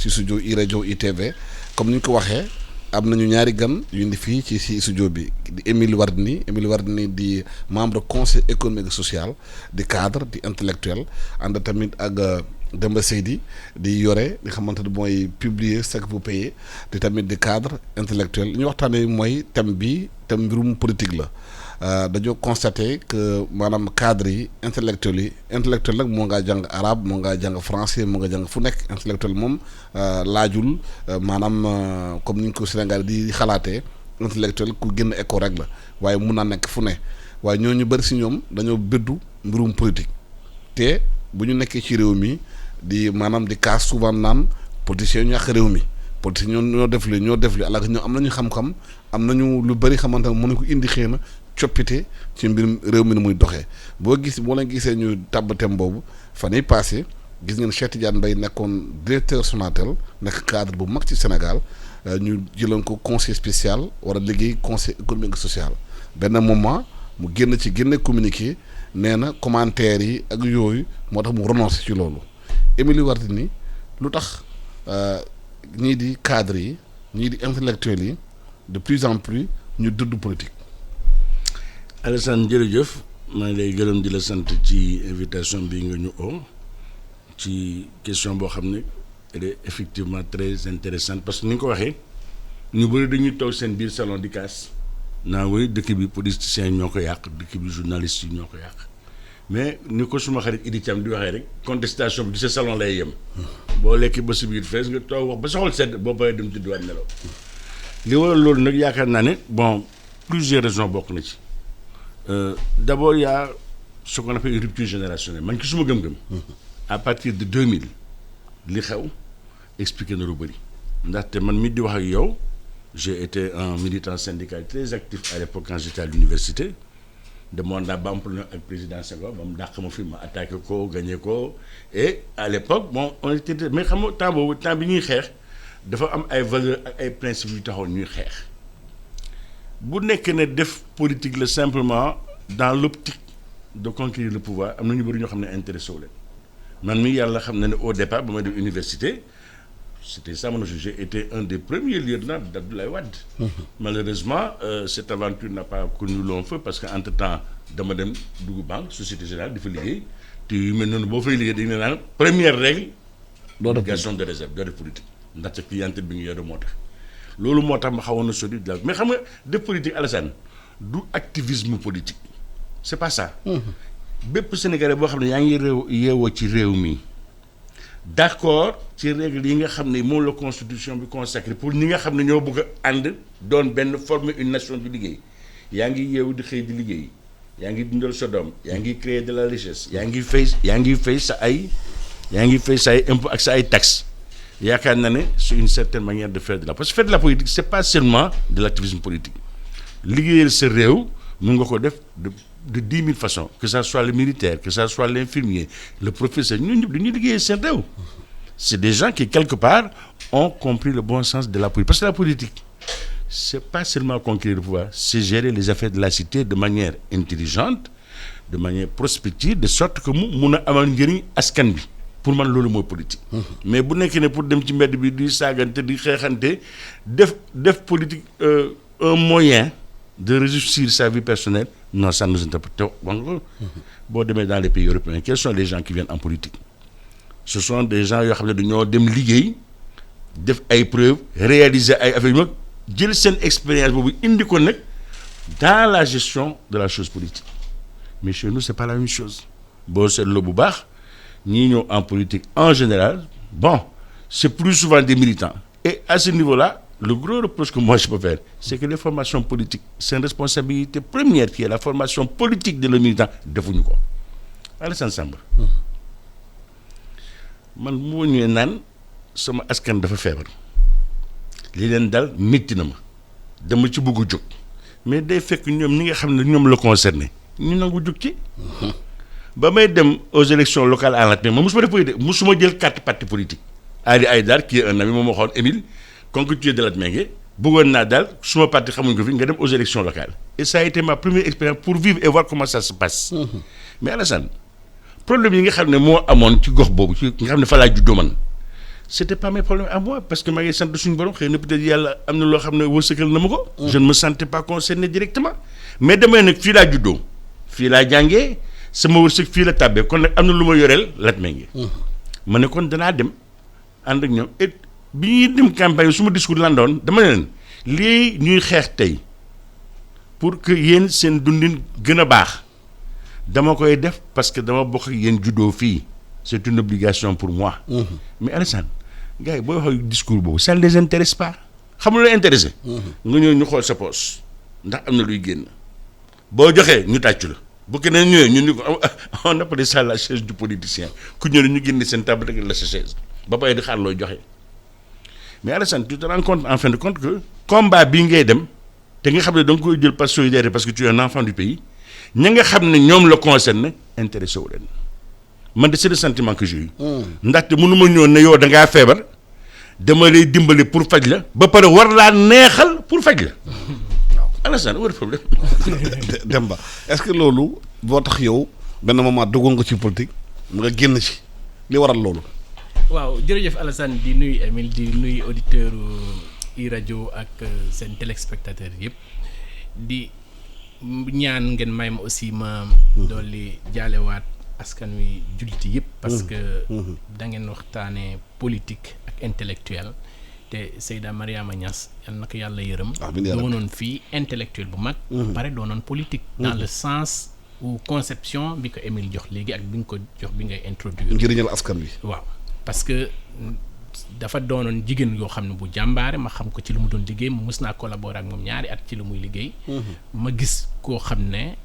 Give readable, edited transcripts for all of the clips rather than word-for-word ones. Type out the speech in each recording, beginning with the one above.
ci studio iRadio ITV comme ni ñu ko waxee am nañu ñaari gan yu indi fii ci studio bi di Émile Wardini di membre conseil économique et social di cadre di intellectuel ànd tamit ak Demba Seydi di yore li xamante ne mooy publier ce que vous payez di tamit di cadre intellectuel li ñu waxtaanee mooy thème mbirum politique la. dañoo constaté que maanaam cadre yi intellectuel nag moo ngaa jàng arabe moo ngaa jàng français moo nga jàng fu nekk intellectuel moom laajul maanaam comme ni ñu ko Sénégal di xalaatee intellectuel ku génn école rek la waaye mun naa nekk fu ne waaye ñooñu bëri si ñoom dañoo bëddu mbirum politique te bu ñu nekkee ci réew mi di maanaam di cas souvent naan politiciens ñu yàq réew mi politiciens ñoo def li alors que ñoom am nañu xam-xam am nañu lu bëri xamante ne mën nañu ko indi xëy na coppite ci mbirum réew mi ni muy doxee boo leen gisee ñu tàbb thème boobu fan yii passé gis ngeen Cheikh Tidiane Mbaye nekkoon directeur Sonatel nekk cadre bu mag ci Sénégal ñu jëloon ko conseil spécial war a liggéey conseil économique et social benn moment mu génne communiqué nee na commentaires yi ak yooyu moo tax mu renoncé ci loolu Émile Wardini lu tax ñii di cadre yi ñii di intellectuels yi de plus en plus ñu dudd politique. Alassane jërëjëf maa ngi lay gërëm di la sant ci invitation bi nga ñu oo ci question boo xam ne elle est effectivement très intéressante parce que ni nga ko waxee ñu bëri dañuy toog seen biir salon di kaas naa woy dëkk bi politiciens ñoo ko yàq dëkk bi journalistes yi ñoo ko yàq mais ni ko suma xarit Idi Thiam di waxee rek contestation bi di sa salon lay yem boo lekki ba si biir fees nga toog wax ba sa xol sedd boo paree dem tëdduwaat nelaw li waral loolu nag yaakaar naa ne bon plusieurs raisons bokk na ci. D'abord, il y a ce qu'on appelle une rupture générationnelle. Man, qui gëm-gëm à partir de 2000, li xew expliqué na lu bëri. ndaxte man mi di wax ak yow j'ai été un militant syndical très actif à l'époque quand j'étais à l'université demoon naa ba am problème ak président Senghor ba mu dàq ma fi ma attaqué ko gagné ko et à l'époque bon on était mais xam nga temps bi ñuy xeex dafa am ay valeurs ak ay principes yu taxoon ñuy xeex. bu nekkee ne def politique la simplement dans l'optique de conquérir le pouvoir am na ñu bëri ñoo xam ne intéressé wu leen man mi yàlla xam na ne au départ ba ma dem université c'était ça mon objectif. J'ai été un des premiers lieutenants d'Abdoulaye Wade. Malheureusement cette aventure n'a pas connu long feu parce que entre-temps dama dem dugg banque Société Générale di fa liggéey te yu mel noonu boo fay liggéey dañu ne naan première règle obligation de réserve doo def politique ndaxte clientèle bi nga yore moo tax. loolu moo tax ma xawoon na sori mais xam nga def politique Alassane du activisme politique c'est pas ça. bépp Sénégalais boo xam ne yaa ngi yeewoo ci réew mi d'accord ci règle yi nga xam ne moom la constitution bi consacré pour ñi nga xam ne ñoo bëgg a ànd doon benn former une nation di liggéey yaa ngi yeewu di xëy di liggéey yaa ngi dundal sa doom yaa ngi créer de la richesse yaa ngi fay sa ay impôt ak sa ay taxes. yaakaar na ne c'est une certaine manière de faire de la parce que faire de la politique c'est pas seulement de l'activisme politique liggéeyal sa réew mun nga ko def de 10 000 façons que ça soit le militaire que ça soit l'infirmier le professeur ñun ñëpp dañuy liggéeyal seen réew c'est des gens qui quelque part ont compris le bon sens de la politique parce que la politique c'est pas seulement conquérir le pouvoir c'est gérer les affaires de la cité de manière intelligente de manière prospective de sorte que mu mun a amal njëriñ askan bi pour man loolu mooy politique. mais bu nekkee ne pour dem ci mbedd bi di saagante di xeexante def politique un moyen de réussir sa vie personnelle non ça nous interpelle te wax nga boo demee dans les pays européens quels sont les gens qui viennent en politique ce sont des gens yoo xam ne dañoo dem liggéey def ay preuves réaliser ay affaires yu mag jël seen expérience boobu indi ko nag dans la gestion de la chose politique mais chez nous c'est pas la même chose boo seetloo bu baax. ñii ñëw en politique en général bon c'est plus souvent des militants et à ce niveau-là le gros reproche que moi je peux faire c'est que les formations politiques c'est une responsabilité première qui est la formation politique de le militant defuñu ko Alassane Samba man moo ñëwee naan sama askan dafa feebar li leen dal métti na ma dama ci bëgg a jóg mais day fekk ñoom ñi nga xam ne ñoom la concerné ñu nangu jóg ci ba may dem aux élections locales en latmin ma musuma def politique musuma jël carte parti politique Ali Haïdar qui est un ami moom waxoon Émile comme que tu es de Latmingué bëggoon naa daal suma parti xamuñ ko fi nga dem aux élections locales et ça a été ma première expérience pour vivre et voir comment ça se passe mais Alassane problème yi nga xam ne moo amoon ci gox boobu ci nga xam ne fa laa juddoo man c'était pas mes problèmes à moi parce que maa ngi sant suñu borom xëy na peut-être yàlla am na loo xam ne wërsëgal na ma ko. je ne me sentais pas concerné directement. mais damay nag fii laa juddoo fii laa jàngee sama wërsëg fii la tàbbee kon nag am na lu ma yoreel Latmingué. ma ne kon danaa dem ànd ak ñoom et bi ñuy dem campagne su ma discours lan doon dama ne leen lii ñuy xeex tey pour que yéen seen dundin gën a baax dama koy def parce que dama bokk ak yéen juddoo fii c'est une obligation pour moi. mais Alassane gars yi booy wax discours boobu ça ne les intéresse pas xam nga lu intéressé. nga ñëw ñu xool sa poche ndax am na luy génn boo joxee ñu tàccu la bu keneen ñëwee ñun ñu ko on appelle ça la chaise du politicien ku ñëw ñu génne seen table rek la sa chaise ba pare di xaar looy joxe mais Alassane tu te rends compte en fin de compte que combat bii ngay dem te nga xam ne da nga koy jël par solidarité parce que tu es un enfant du pays ña nga xam ne ñoom la concerné intéressé wu leen man de c'est le sentiment que j'ai eu. ndaxte mënu ma ñëw ne yow da ngaa feebar dama lay dimbali pour faj la ba pare war laa neexal pour faj la. Alassane war problème. Demba est-ce que loolu boo tax yow benn moment duggoon nga ci politique nga génn ci li waral loolu. waaw jërëjëf Alassane di nuyu Émile di nuyu auditeur iRadio ak seen téléspectateurs yëpp di ñaan ngeen may ma aussi ma dolli jaalewaat askan wi julliti yëpp. parce que da ngeen waxtaanee politique ak intellectuel. te Seyda Mariama Niass yal na ko yàlla yërëm. doonoon fii intellectuel bu mag. pare doonoon politique. dans le sens ou conception bi ko Émile jox léegi ak bi nga ko jox bi ngay introduire. njëriñal askan wi. waaw parce que dafa doonoon jigéen yoo xam ne bu jàmbaare ma xam ko ci lu mu doon liggéey mës naa collaborer ak moom ñaari at ci lu muy liggéey. ma gis koo xam ne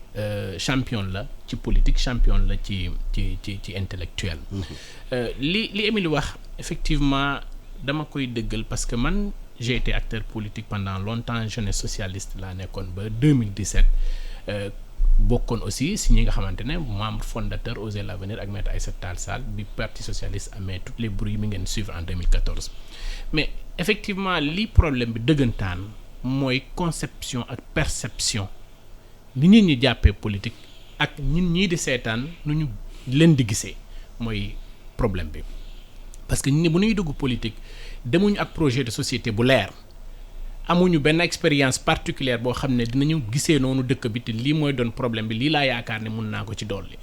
champion la ci politique champion la ci intellectuel. li Émile wax effectivement. dama koy dëggal parce que man j'ai été acteur politique pendant longtemps jeunesse socialiste laa nekkoon ba 2017 bokkoon aussi si ñi nga xamante ne membre fondateur Osez l'Avenir ak Maître Aïssata Tall Sall bi parti socialiste amee tous les bruits mi ngeen suivre en 2014 mais effectivement li problème bi dëggantaan mooy conception ak perception li nit ñi jàppee politique ak ñun ñii di seetaan nu ñu leen di gisee mooy problème bi. parce que ni bu ñuy dugg politique demuñu ak projet de société bu leer amuñu benn expérience particulière boo xam ne dinañu gisee noonu dëkk bi te lii mooy doon problème bi lii laa yaakaar ne mun naa ko ci dolli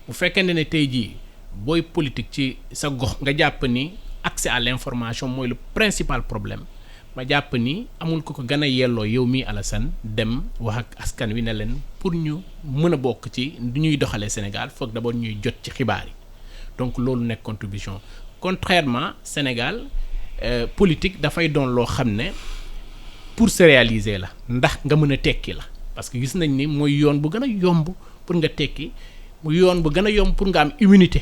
bu fekkente ne tey jii booy politique ci sa gox nga jàpp ni accès à l'information mooy le principal problème ma jàpp ni amul ko gën a yelloo yow mii Alassane dem wax ak askan wi ne leen pour ñu mën a bokk ci du ñuy doxalee Sénégal foog d'abord ñuy jot ci xibaar yi donc loolu nekk contribution. Contrairement Sénégal politique dafay doon loo xam ne pour se réaliser la ndax nga mën a tekki la parce que gis nañ ni mooy yoon bu gën a yomb pour nga tekki mu yoon bu gën a yomb pour nga am immunité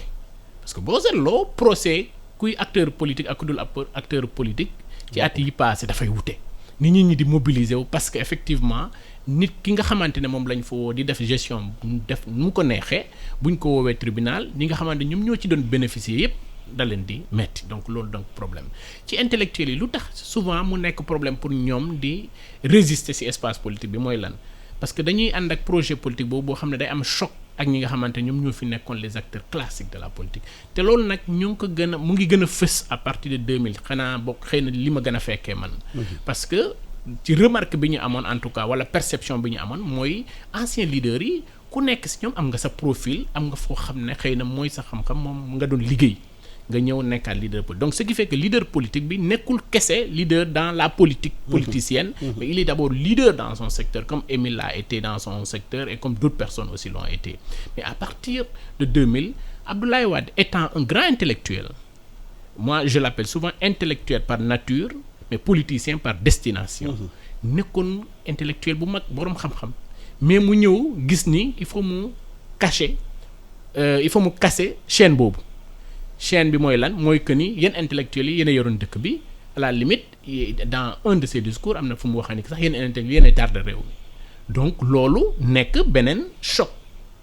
parce que boo seetloo procès kuy acteur politique ak ku dul acteur politique ci at yi passé dafay wute nit ñi di mobiliser wu parce que effectivement nit ki nga xamante ne moom lañ fa woo di def gestion def nu mu ko neexee buñ ko woowee tribunal ñi nga xamante ñoom ñoo ci doon bénéficier yépp da leen di metti donc loolu donc problème ci intellectuels yi lu tax souvent mu nekk problème pour ñoom di résister ci espace politique bi mooy lan parce que dañuy ànd ak projet politique boobu boo xam ne day am choc ak ñi nga xamante ñoom ñoo fi nekkoon les acteurs classiques de la politique te loolu nag ñu ngi ko gën a mu ngi gën a fës à partir de 2000 xanaa bokk xëy na li ma gën a fekkee man parce que ci remarque bi ñu amoon en tout cas wala perception bi ñu amoon mooy anciens leaders yi ku nekk ci ñoom am nga sa profil am nga foo xam ne xëy na mooy sa xam-xam moom nga doon liggéey nga ñëw nekkaat leader politique donc ce qui fait que leader politique bi nekkul kese leader dans la politique politicienne mais il est d'abord leader dans son secteur comme Émile l'a été dans son secteur et comme d'autres personnes aussi l'ont été mais à partir de 2000 Abdoulaye Wade étant un grand intellectuel moi je l'appelle souvent intellectuel par nature mais politicien par destination nekkoon intellectuel bu mag boroom xam-xam mais mu ñëw gis ni il faut mu casser chaîne boobu chaîne bi mooy lan mooy que ni yéen intellectuels yi yéen a yoroon dëkk bi à la limite dans un de ses discours am na fu mu waxee ni sax yéen intellectuels yéen a tardé réew mi donc loolu nekk beneen choc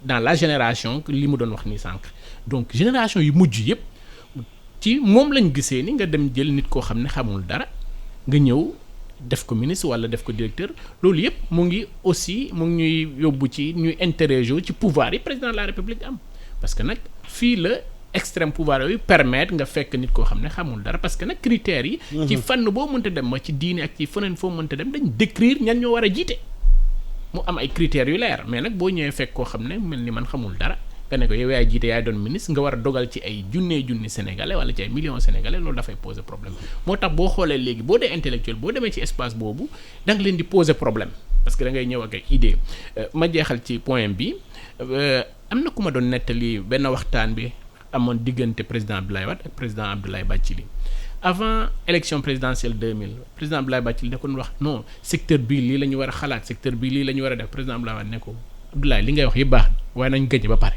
dans la génération li mu doon wax ni sànq donc génération yu mujj yëpp ci moom lañ gisee ni nga dem jël nit koo xam ne xamul dara nga ñëw def ko ministre wala def ko directeur loolu yëpp mu ngi aussi mu ngi ñuy yóbbu ci ñuy interroger ci pouvoir yi président de la république am parce que nag fii la extrême pouvoir yooyu permettre nga fekk nit koo xam ne xamul dara parce que nag critères yi. ci fànn boo mënta dem ma ci diine ak ci feneen foo mënta dem dañ décrire ñan ñoo war a jiite mu am ay critères yu leer mais nag boo ñëwee fekk koo xam ne mel ni man xamul dara nga ne ko yow yaay jiite yaay doon ministre nga war a dogal ci ay junni sénégalais wala ci ay millions sénégalais loolu dafay poser problème moo tax boo xoolee léegi boo dee intellectuel boo demee ci espace boobu da nga leen di poser problème parce que da ngay ñëw ak ay idée ma jeexal ci point bi am na ku ma doon nettali benn waxtaan bi amoon diggante président Abdoulaye Wade ak président Abdoulaye Bathily avant élection présidentielle 2000 président Abdoulaye Bathily da ko wax non secteur bii lii la ñu war a xalaat secteur bii lii la ñu war a def président Abdoulaye Wade ne ko Abdoulaye li ngay wax yëpp baax waaye nañ gagné ba pare.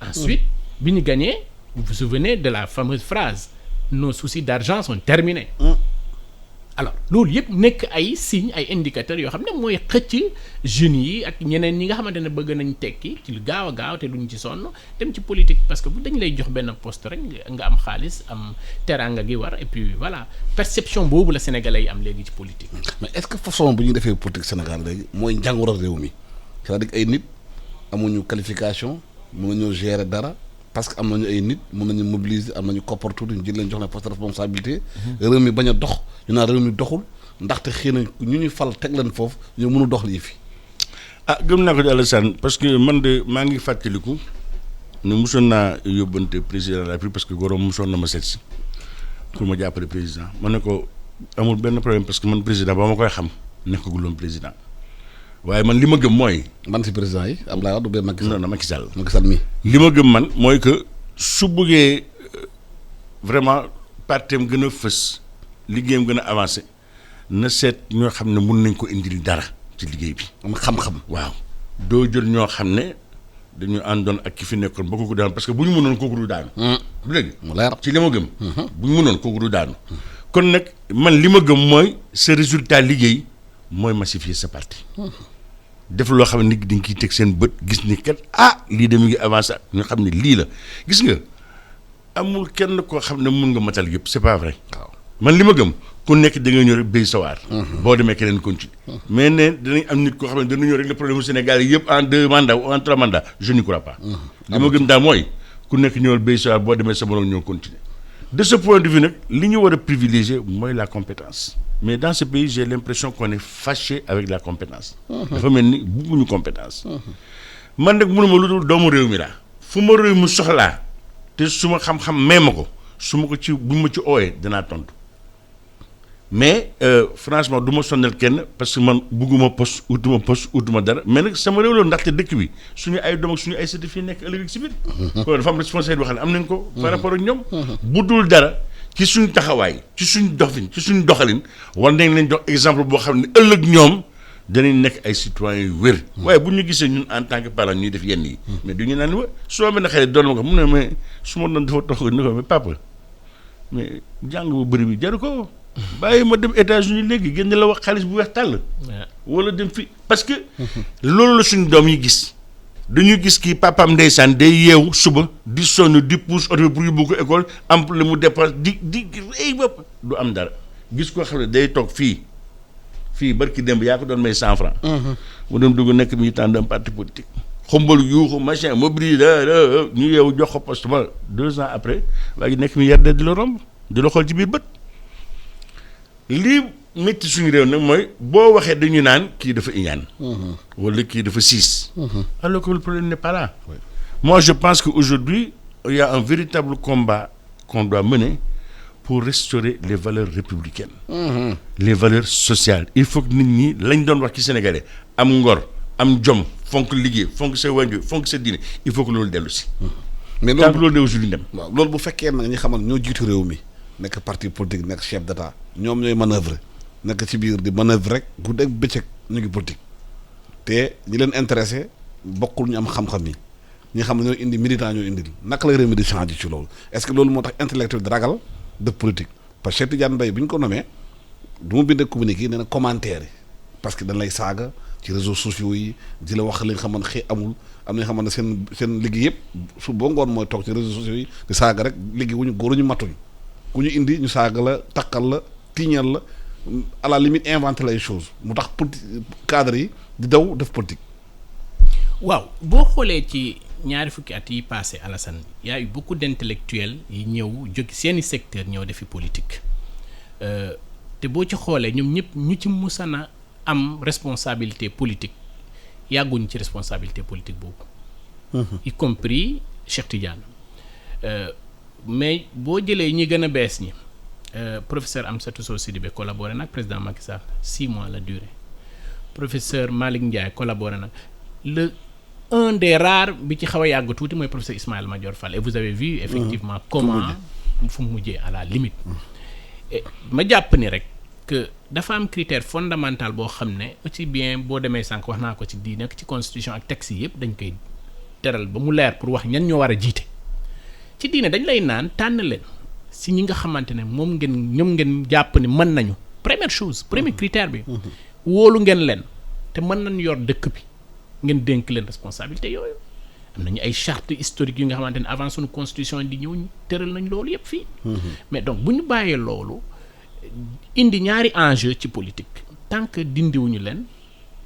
Ensuite bi ñu gagné vous vous souvenez de la fameuse phrase nos soucis d'argent sont terminés. Alors loolu yëpp nekk ay signes ay indicateurs yoo xam ne mooy xëcc jeunes yi ak ñeneen ñi nga xamante ne bëgg nañ tekki ci lu gaaw a gaaw te duñ ci sonn dem ci politique parce que bu dañ lay jox benn poste rek nga am xaalis am teraanga gi war et puis voilà perception boobu la Sénégalais yi am léegi ci politique. mais est-ce que façon bu ñu defee politique Sénégal léegi mooy njàngoro réew mi c'est-à-dire ay nit amuñu qualification mën nañoo gérer dara parce que am nañu ay nit mën nañu mobiliser am nañu koppartu ñu jël leen jox leen poste de responsabilité. réew mi bañ a dox ñu naan réew mi doxul ndaxte xëy na ñu ñuy fal teg leen foofu ñu mënu dox lii fi. gëm naa ko di Alassane parce que man de maa ngi fàttaliku ne mosoon naa yóbbante président de la République parce que góoram mosoon na ma seet si pour ma jàppale président ma ne ko amul benn problème parce que man président ba ma koy xam nekkaguloon président waaye man li ma gëm mooy. man si président yi Abdoulaye Wade du Macky Sall. non Macky Sall. Macky Sall mii. li ma gëm man mooy que su bëggee vraiment partem gën a fës liggéeyam gën a avancé na seet ñoo xam ne mun nañ ko indil dara ci liggéey bi. am xam-xam. waaw doo jël ñoo xam ne dañu àndoon ak ki fi nekkoon ba kooku daanu parce que bu ñu mënoon kooku du daanu. du dëgg mu leer ci li ma gëm. bu ñu mënoon kooku du daanu. kon nag man li ma gëm mooy sa résultat liggéey mooy massifier sa parti. def loo xam ne nit dañ ciy teg seen bët gis ni kat lii de mi ngi avancé ñu xam ne lii la gis nga amul kenn koo xam ne mun nga matal yëpp c'est pas vrai. waaw man li ma gëm ku nekk da nga ñëw rek béy sawaar. boo demee keneen continue mais ne danañ am nit koo xam ne dana ñëw rek le problème mu Sénégal yëpp en 2 mandats ou en 3 mandats je n'y crois pas. li ma gëm daal mooy ku nekk ñëwal béy sawaar boo demee sa morom ñoo continuer de ce point de vue nag li ñu war a privilégier mooy la compétence. mais dans ce pays j'ai l'impression qu'on est fâché avec la compétence. dafa mel ni bugguñu compétence. man nag mënuma lu dul doomu réew mi laa. fu ma réew mu soxlaa te su ma xam-xam mee ma ko su ma ko ci bu ma ci ooyee danaa tontu mais franchement du ma sonnal kenn parce que man bugguma poste utuma dara mais nag sama réew loolu ndaxte dëkk bi suñu ay doom ak suñu ay certifié nekk ëllëg si biir. kon dafa am responsabilité boo xam ne am nañ ko. par rapport ak ñoom. bu dul dara. ci suñ taxawaay ci suñ doxalin war nañ leen jox exemple boo xam ne ëllëg ñoom danañ nekk ay citoyens yu wér. waaye bu ñu gisee ñun en tant que parent ñuy def yenn yi. mais du ñu naan wa soo mel ne xale doon ma ko mu ne mais su ma doon dafa tox ni ko mais papa mais jàng bu bëri bi jaru ko bàyyi ma dem États-Unis léegi génn la wax xaalis bu weex tàll. wala dem fi parce que loolu la suñ doom yi gis. dañu gis kii papaam ndeysaan day yeewu suba di sonn di pousse oto bi pour yóbbu ko école am la mu dépense di rëy bopp du am dara gis koo xam ne day toog fii barki démb yaa ko doon may 100 francs. mu dem dugg nekk militant d'un parti politique. xumbal yuuxu machin mobilisé ñu yeewu jox ko poste ba 2 ans après waa ngi nekk milliardaire di la romb di la xool ci biir bët lii métti suñu réew nag mooy boo waxee dañu naan kii dafa iñaan wala kii dafa siis alors que le problème n'est pas là. Moi je pense qu'aujourd'hui il y a un véritable combat qu'on doit mener pour restaurer les valeurs républicaines. Les valeurs sociales. Il faut que nit ñi lañ doon wax ci sénégalais am ngor am jom fonk liggéey fonk sa waajur fonk sa diine il faut que loolu dellu si. mais loolu tant que loolu de aujourd'hui dem. waaw loolu bu fekkee nag ñi xamal ñoo jiitu réew mi nekk parti politique nekk chef d'état ñoom ñooy manœuvre nekk ci biir di manœuvre rek guddeeg bëccëg ñu ngi politique te ñi leen intéressé bokkul ñu am xam-xam yi ñi xam ne ñoo indi militant ñoo indil naka la réew mi di changer ci loolu est-ce que loolu moo tax intellectuel di ragal def politique parce que Cheikh Tidiane Mbaye bi ñu ko nommé du mu bindee communiqué yi nee na commentaire yi parce que dañ lay saaga ci réseaux sociaux yi di la wax li nga xamante xëy amul am na nga xamante seen liggéey yëpp su boo ngoon mooy toog ci réseaux sociaux yi di saaga rek liggéey wuñu góoruñu matuñ ku ñu indi ñu saaga la takkal la tiiñal la à la limite inventé la ay choses mu tax politique cadre yi di daw def politique. waaw boo xoolee ci ñaari fukki at yi passé Alassane y a eu beaucoup d'intellectuels yi ñëw jóge seeni secteur ñëw defi politique te boo ci xoolee ñoom ñëpp ñu ci musana am responsabilité politique yàgguñu ci responsabilité politique boobu y compris Cheikh Tidiane mais boo jëlee ñi gën a bees ñi professeur Amsatou Sow Sidibé collaboré nag président Macky Sall 6 mois la durée professeur Malick Ndiaye collaboré nag un des rares bi ci xaw a yàgg tuuti mooy professeur Ismaïla Madior Fall et vous avez vu effectivement comment fu mu mujjee à la limite ma jàpp ni rek que dafa am critère fondamental boo xam ne aussi bien boo demee sànq wax naa ko ci diine ci constitution ak texte yi yëpp dañ koy teral ba mu leer pour wax ñan ñoo war a jiite ci diine dañ lay naan tànn leen si ñi nga xamante ne ñoom ngeen jàpp ni mën nañu première chose premier critère bi wóolu ngeen leen te mën nañu yor dëkk bi ngeen dénk leen responsabilité yooyu am nañu ay charte historique yu nga xamante ne avant suñu constitution di ñëw ñu tëral nañ loolu yëpp fii mais donc bu ñu bàyyee loolu indi ñaari enjeu ci politique tant que dindiwuñu leen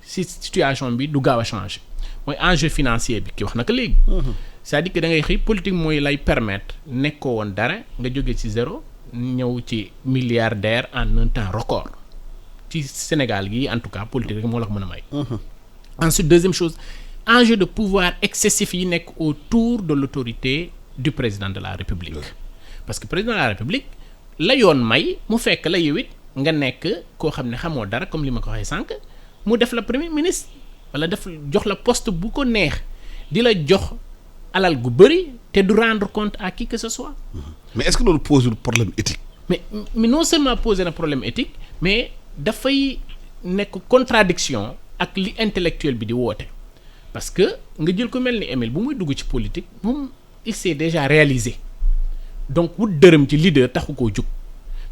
si situation bi du gaaw a changer mooy enjeu financier bi ki wax na ko léegi c'est-à-dire que da ngay xëy politique mooy lay permettre nekkoo woon dara nga jóge ci zéro ñëw ci milliardaire en un temps record ci Sénégal gi en tout cas politique rek moo la ko mën a may ensuite deuxième chose enjeu de pouvoir excessif yi nekk autour de l'autorité du président de la République parce que président de la République la yoon may mu fekk la yow it nga nekk koo xam ne xamoo dara comme li ma ko waxee sànq mu def la premier ministre wala def jox la poste bu ko neex di la jox alal gu bëri te du rendre compte à qui que ce soit mais est-ce que loolu pose un problème éthique mais non seulement poser un problème éthique mais dafay nekk contradiction ak li intellectuel bi di woote parce que nga jël ko mel ni Émile bu muy dugg ci politique moom il s'est déjà réalisé donc wut dërëm ci leader taxu koo jug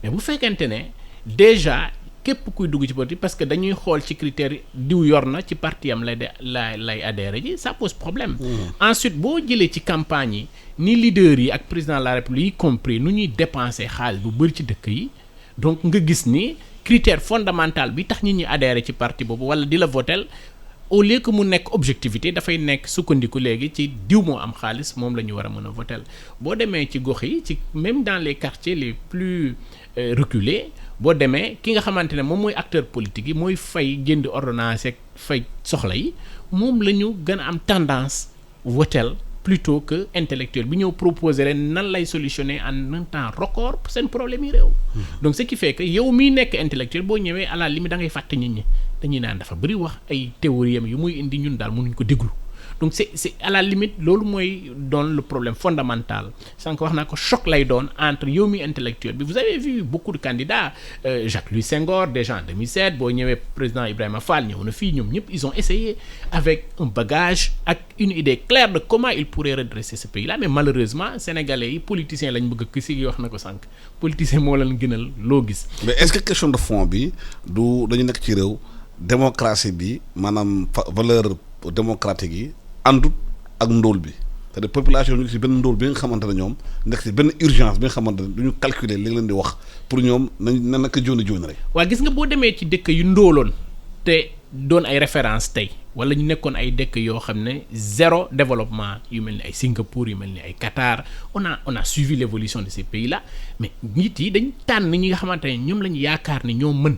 mais bu fekkente ne déjà képp kuy dugg ci politique parce que dañuy xool ci critères diw yor na ci parti am lay adhéré ji ça pose problème ensuite boo jëlee ci campagne yi ni leaders yi ak président de la République yi compris nu ñuy dépenser xaalis bu bëri ci dëkk yi donc nga gis ni critère fondamental bi tax nit ñi adhéré ci parti boobu wala di la votel au lieu que mu nekk objectivité dafay nekk sukkandiku léegi ci diw moo am xaalis moom la ñu war a mën a votel boo demee ci gox yi ci même dans les quartiers les plus reculés boo demee ki nga xamante ne moom mooy acteur politique yi mooy fay jënd ordonnance ak fay soxla yi moom la ñu gën a am tendance votel plutôt que intellectuel bi ñëw proposer leen nan lay solutionner en un temps record seen problème yi réew donc ce qui fait que yow miy nekk intellectuel boo ñëwee à la limite da ngay fàtte nit ñi dañuy naan dafa bëri wax ay théorie yu muy indi ñun daal mënuñ ko déglu donc c'est à la limite loolu mooy doon le problème fondamental sànq wax naa ko choc lay doon entre yow mi intellectuel bi vous avez vu beaucoup de candidats Jacques-Louis Senghor déjà en 2007 boo ñëwee président Ibrahima Fall ñëw na fii ñoom ñëpp ils ont essayé avec un bagage ak une idée claire de comment ils pourraient redresser ce pays là mais malheureusement sénégalais yi politiciens lañ bëgg ki si wax na ko sànq politicien moo leen gënal loo gis mais est-ce que question de fond bi du dañu nekk ci réew démocratie bi maanaam valeur démocratique yi àndut ak ndóol bi c'est-à-dire population ñu ngi ci benn ndóol bi nga xamante ne ñoom nekk ci benn urgence bi nga xamante ne du ñu calculer li leen di wax pour ñoom na naka jóoni rek waa gis nga boo demee ci dëkk yu ndóoloon te doon ay référence tey wala ñu nekkoon ay dëkk yoo xam ne zéro développement yu mel ni ay Singapour yu mel ni ay Qatar on a suivi l'évolution de ces pays là mais nit yi dañ tànn ñi nga xamante ne ñoom lañu yaakaar ni ñoo mën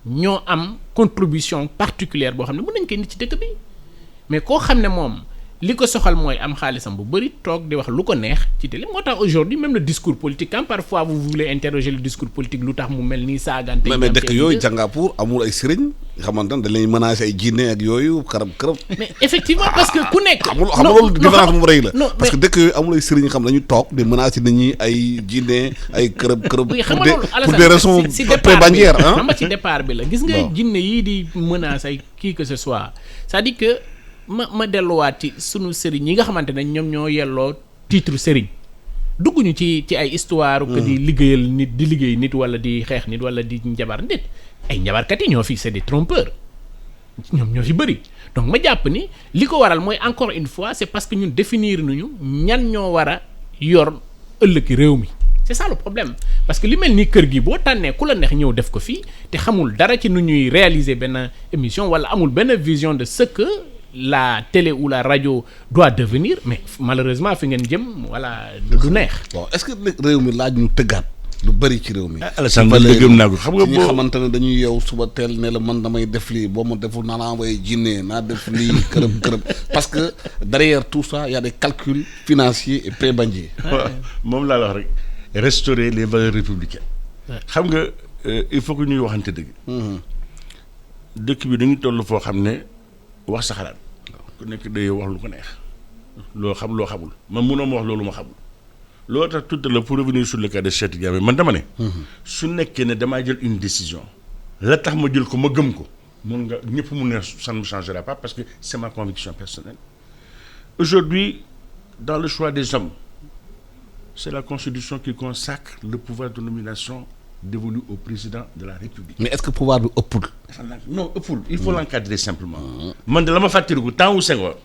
ñoo am contribution particulière boo xam ne mën nañ koy nit ci dëkk bi mais koo xam ne moom li ko soxal mooy am xaalisam bu bëri toog di wax lu ko neex ci télé moo tax aujourd'hui même le discours politique quand parfois vous voulez interroger le discours politique lu tax mu mel nii saagante mais dëkk yooyu Singapour amul ay sëriñ xamante ne dañ lay menacer ay jinne ak yooyu karab mais effectivement parce que ku nekk xam loolu différence bu rëy la parce que dëkk yooyu amul ay sëriñ xam dañuy toog di menacer nit ñi ay jinne ay kërëb pour des raisons très bannières xam nga ci départ bi la gis nga jinne yii di menacer ay qui que ce soit c'est-à-dire que ma delluwaat ci sunu sëriñ yi nga xamante ne ñoom ñoo yelloo titre sëriñ dugguñu ci ay histoire que di liggéeyal nit di liggéey nit wala di xeex nit wala di njabar nit ay njabarkat yi ñoo fi c'est des trompeurs ñoom ñoo fi bëri donc ma jàpp ni li ko waral mooy encore une fois c'est parce que ñun définir nañu ñan ñoo war a yor ëllëgi réew mi c'est ça le problème parce que li mel ni kër gi boo tànnee ku la neex ñëw def ko fii te xamul dara ci nu ñuy réaliser benn émission wala amul benn vision de ce que la télé ou la radio doit devenir, mais malheureusement fi ngeen jëm voilà du neex. bon est-ce que réew mi laaj ñu tëggaat lu bëri ci réew mi. Alassane man gëm naa ko xam nga boo xamante ne dañuy yeew suba teel ne la man damay def lii boo ma deful naa la envoyé jinne naa def lii kërëb parce que derrière tout ça y a des calculs financiers et prébandiers. moom laa la wax rek restaurer les valeurs républicaines. xam nga il faut que ñuy waxante dëgg. dëkk bi dañuy toll foo xam ne wax sa xalaat. ku nekk day wax lu ko neex. loo xam loo xamul man mënoo ma wax loolu ma xamul. loolu tax tout à l'heure pour revenir sur le cas de Cheikh Tidiane man dama ne. su nekkee ne damaa jël une décision. la tax ma jël ko ma gëm ko. mun nga ñëpp mun ne ça ne me changera pas parce que c'est ma conviction personnelle. Aujourd'hui, dans le choix des hommes, c'est la Constitution qui consacre le pouvoir de nomination dévolu au président de la République. Mais est-ce que pouvoir bi ëppul. Non ëppul il faut l'encadrer simplement. man de la ma fàttaliku temps wu Senghor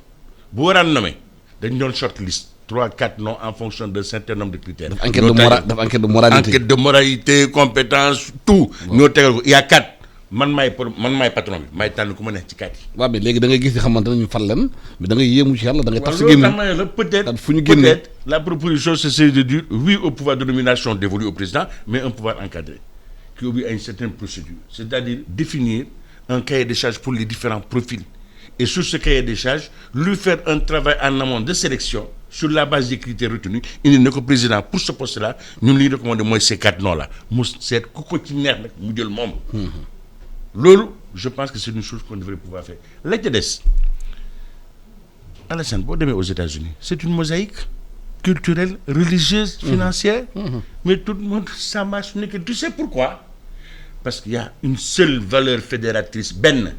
bu waraan nommé dañ doon shortlist 3-4 noms en fonction d'un certain nombre de critères. daf enquête de moralité. enquête de moralité compétence tout. ñoo tegal ko il y a 4. man maay patron bi maay tànn ku ma neex ci 4 yi. waaw mais léegi da ngay gis ni xamante ne ñu fal leen mais da ngay yéemu ci yàlla da ngay tax si génn. peut-être la proposition c'est de dire oui au pouvoir de nomination dévolu au président mais un pouvoir encadré qui obéit à une certaine procédure, c'est-à-dire définir un cahier des charges pour les différents profils et sur ce cahier des charges lui faire un travail en amont de sélection sur la base des critères retenus indi ne ko président pour ce poste-là ñun li ñu recommandé mooy ces 4 noms-là mu seet ku ko ci neex nag mu jël moom. loolu je pense que c'est une chose qu'on devrait pouvoir faire la ca des Alassane boo demee aux États-Unis c'est une mosaïque culturelle religieuse financière mais tout le monde ça marche ni que tu sais pourquoi parce qu'il y a une seule valeur fédératrice benn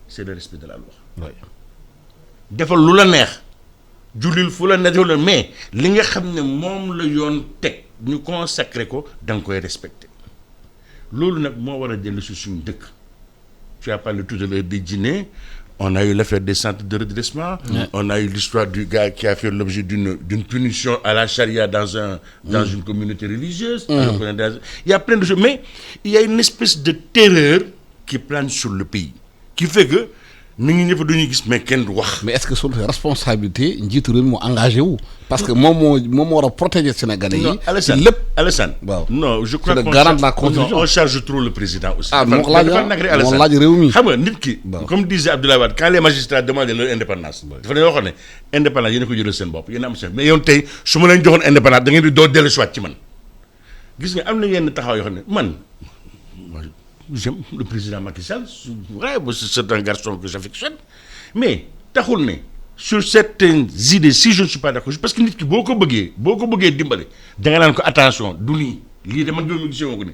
c'est le respect de la loi defal lu la neex jullil fu la neex mais li nga xam ne moom la yoon teg ñu consacré ko da nga koy respecter loolu nag moo war a dellu si suñu dëkk. Tu as parlé tout à l'heure des dîners. On a eu l'affaire des centres de redressement. On a eu l'histoire du gars qui a fait l'objet d'une punition à la charia dans une communauté religieuse. Il y a plein de choses. Mais il y a une espèce de terreur qui plane sur le pays. Qui fait que nit ñi ñëpp duñuy gis mais kenn du wax. mais est-ce que sur responsabilité njiitu réew mi moo engagé wu. parce que moom moo war a protéger Sénégalais yi. non Alassane lépp Alassane. waaw non je crois qu'on garant de la Constitution. on charge trop le président aussi. moo laaj réew mi. xam nga nit ki. comme disait Abdoulaye Wade quand les magistrats demandaient leur indépendance. dafa leen waxoon ne indépendance yéen a ko jëlee seen bopp yéen a am seen mais yow tey su ma leen joxoon indépendance da ngeen di doo dellu si waat ci man gis nga am na yenn taxaw yoo xam ne man. J'aime le président Macky Sall, ouais, c'est un garçon que j'affectionne, mais taxul ne sur certaines idées si je ne suis pas d'accord parce que nit ki boo ko bëggee dimbale da nga naan ko attention du nii lii de man doomu gisee ko ni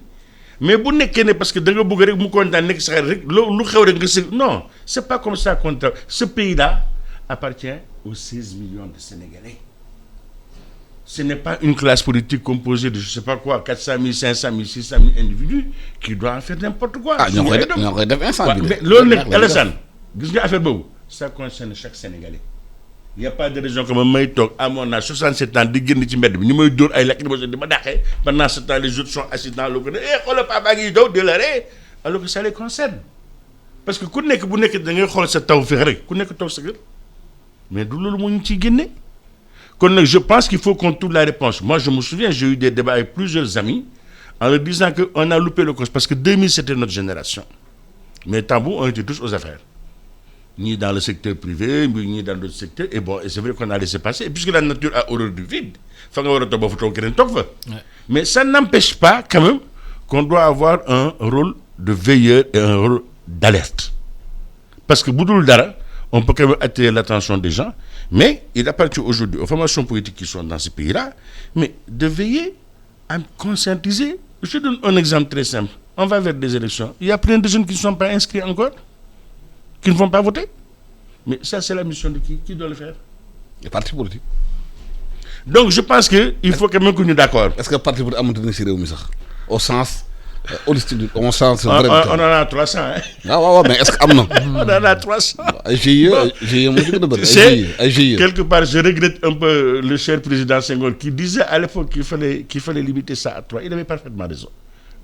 mais bu nekkee ne parce que da nga bëgg rek mu kontaan nekk sa xel rek lu xew rek nga si non c'est pas comme ça qu'on ce pays-là appartient aux 16 millions de Sénégalais. Ce n'est pas une classe politique composée de je sais pas quoi 400 000 500 000 600 000 individus qui doivent en faire n'importe quoi. ñoo koy def instant bi mais loolu nag Alassane gis nga affaire boobu ça concerne chaque Sénégalais. Il y a pas de raison que ma may toog à mon âge 67 ans di génn ci mbedd bi ñu may dóor ay lacrymogène di ma dàqee pendant ce temps les autres sont assis dans le coin xoolal papa ngi daw de l'arrêt alors que ça les concerne parce que ku nekk bu nekk da ngay xool sa taw fexe rek ku nekk toog sa kër mais du loolu moo ñu ciy génne. kon nag je pense qu'il faut qu'on trouve la réponse. Moi je me souviens j'ai eu des débats avec plusieurs amis en leur disant que on a loupé le coche parce que 2000 c'était notre génération mais Tambou on était tous aux affaires ni dans le secteur privé ni dans d'autres secteurs et bon et c'est vrai qu'on a laissé passer et puisque la nature a horreur du vide fa nga war a toog ba fa toog keneen toog fa mais ça n'empêche pas quand même qu'on doit avoir un rôle de veilleur et un rôle d'alerte parce que bu dul dara on peut quand même attirer l'attention des gens mais il appartient aujourd'hui aux formations politiques qui sont dans ce pays-là mais de veiller à conscientiser. Je donne un exemple très simple. On va vers des élections. Il y a plein de jeunes qui ne sont pas inscrits encore, qui ne vont pas voter. Mais ça, c'est la mission de qui doit le faire? Les partis politiques. Donc, je pense qu'il faut quand même qu'on soit d'accord. Est-ce que les partis politiques ont au sens holistique, au sens vrai? On en a 300. Hein? Ah, mais est-ce qu'on on en a 300. Quelque part, je regrette un peu le cher président Senghor qui disait à l'époque qu'il fallait limiter ça à 3. Il avait parfaitement raison.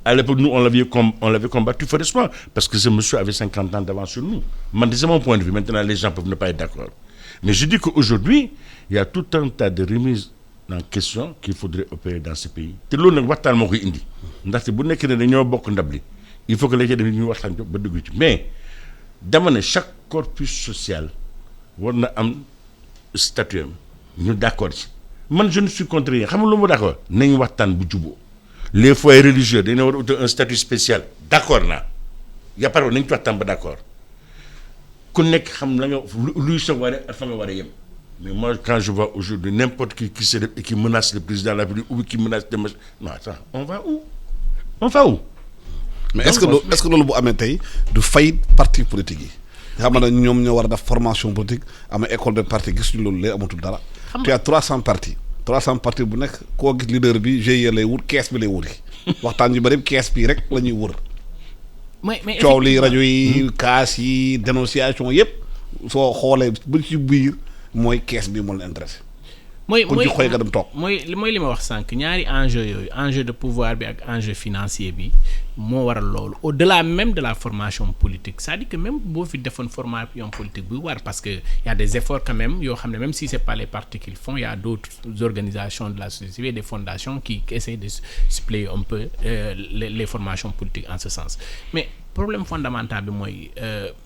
À l'époque, nous, on l'avait combattu férocement parce que ce monsieur avait 50 ans d'avance sur nous. C'est mon point de vue. Maintenant, les gens peuvent ne pas être d'accord. Mais je dis qu'aujourd'hui, il y a tout un tas de remises en question qu'il faudrait opérer dans ce pays. C'est ce que indi. Ndaxte bu nekk ne dañoo bokk ndab li il faut que les gens ñu waxtaan ba dugg ci mais dama ne chaque corpus social war na am statut am ñu d'accord ci man je ne suis contre rien xam nga lu mu d'accord nañ waxtaan bu juboo les foyers religieux dañu war a utal un statut spécial d'accord naa ya par nañ ci waxtaan ba d'accord ku nekk xam la nga luy sa war a fa nga war a yem mais moi quand je vois aujourd'hui n'importe qui se lève et qui menace le président de la République ou qui menace de non attends on va où mais est-ce que loolu bu amee tey du fay parti politique yi nga xam ne ñoom ñoo war a def formation politique am école de parti gis ñu loolu lay amatul dara. tu as 300 partis bu nekk koo gis leader bi GIE lay wut kees bi lay wuti waxtaan yu bëri kees bi rek la ñuy wër. mais coow li rajo yi kaas yi dénonciation yëpp soo xoolee bu ci biir mooy kees bi moo leen intéressé. mooy ci xooy nga dem toog. mooy li ma wax sànq ñaari enjeu yooyu enjeu de pouvoir bi ak enjeu financier bi moo waral loolu au-delà même de la formation politique c'est-à-dire que même boo fi defoon formation politique bu war parce que y a des efforts quand même yoo xam ne même si c'est pas les partis qui le font il y a d'autres organisations de la société civile des fondations qui essaient de suppléer un peu les formations politiques en ce sens mais problème fondamental bi mooy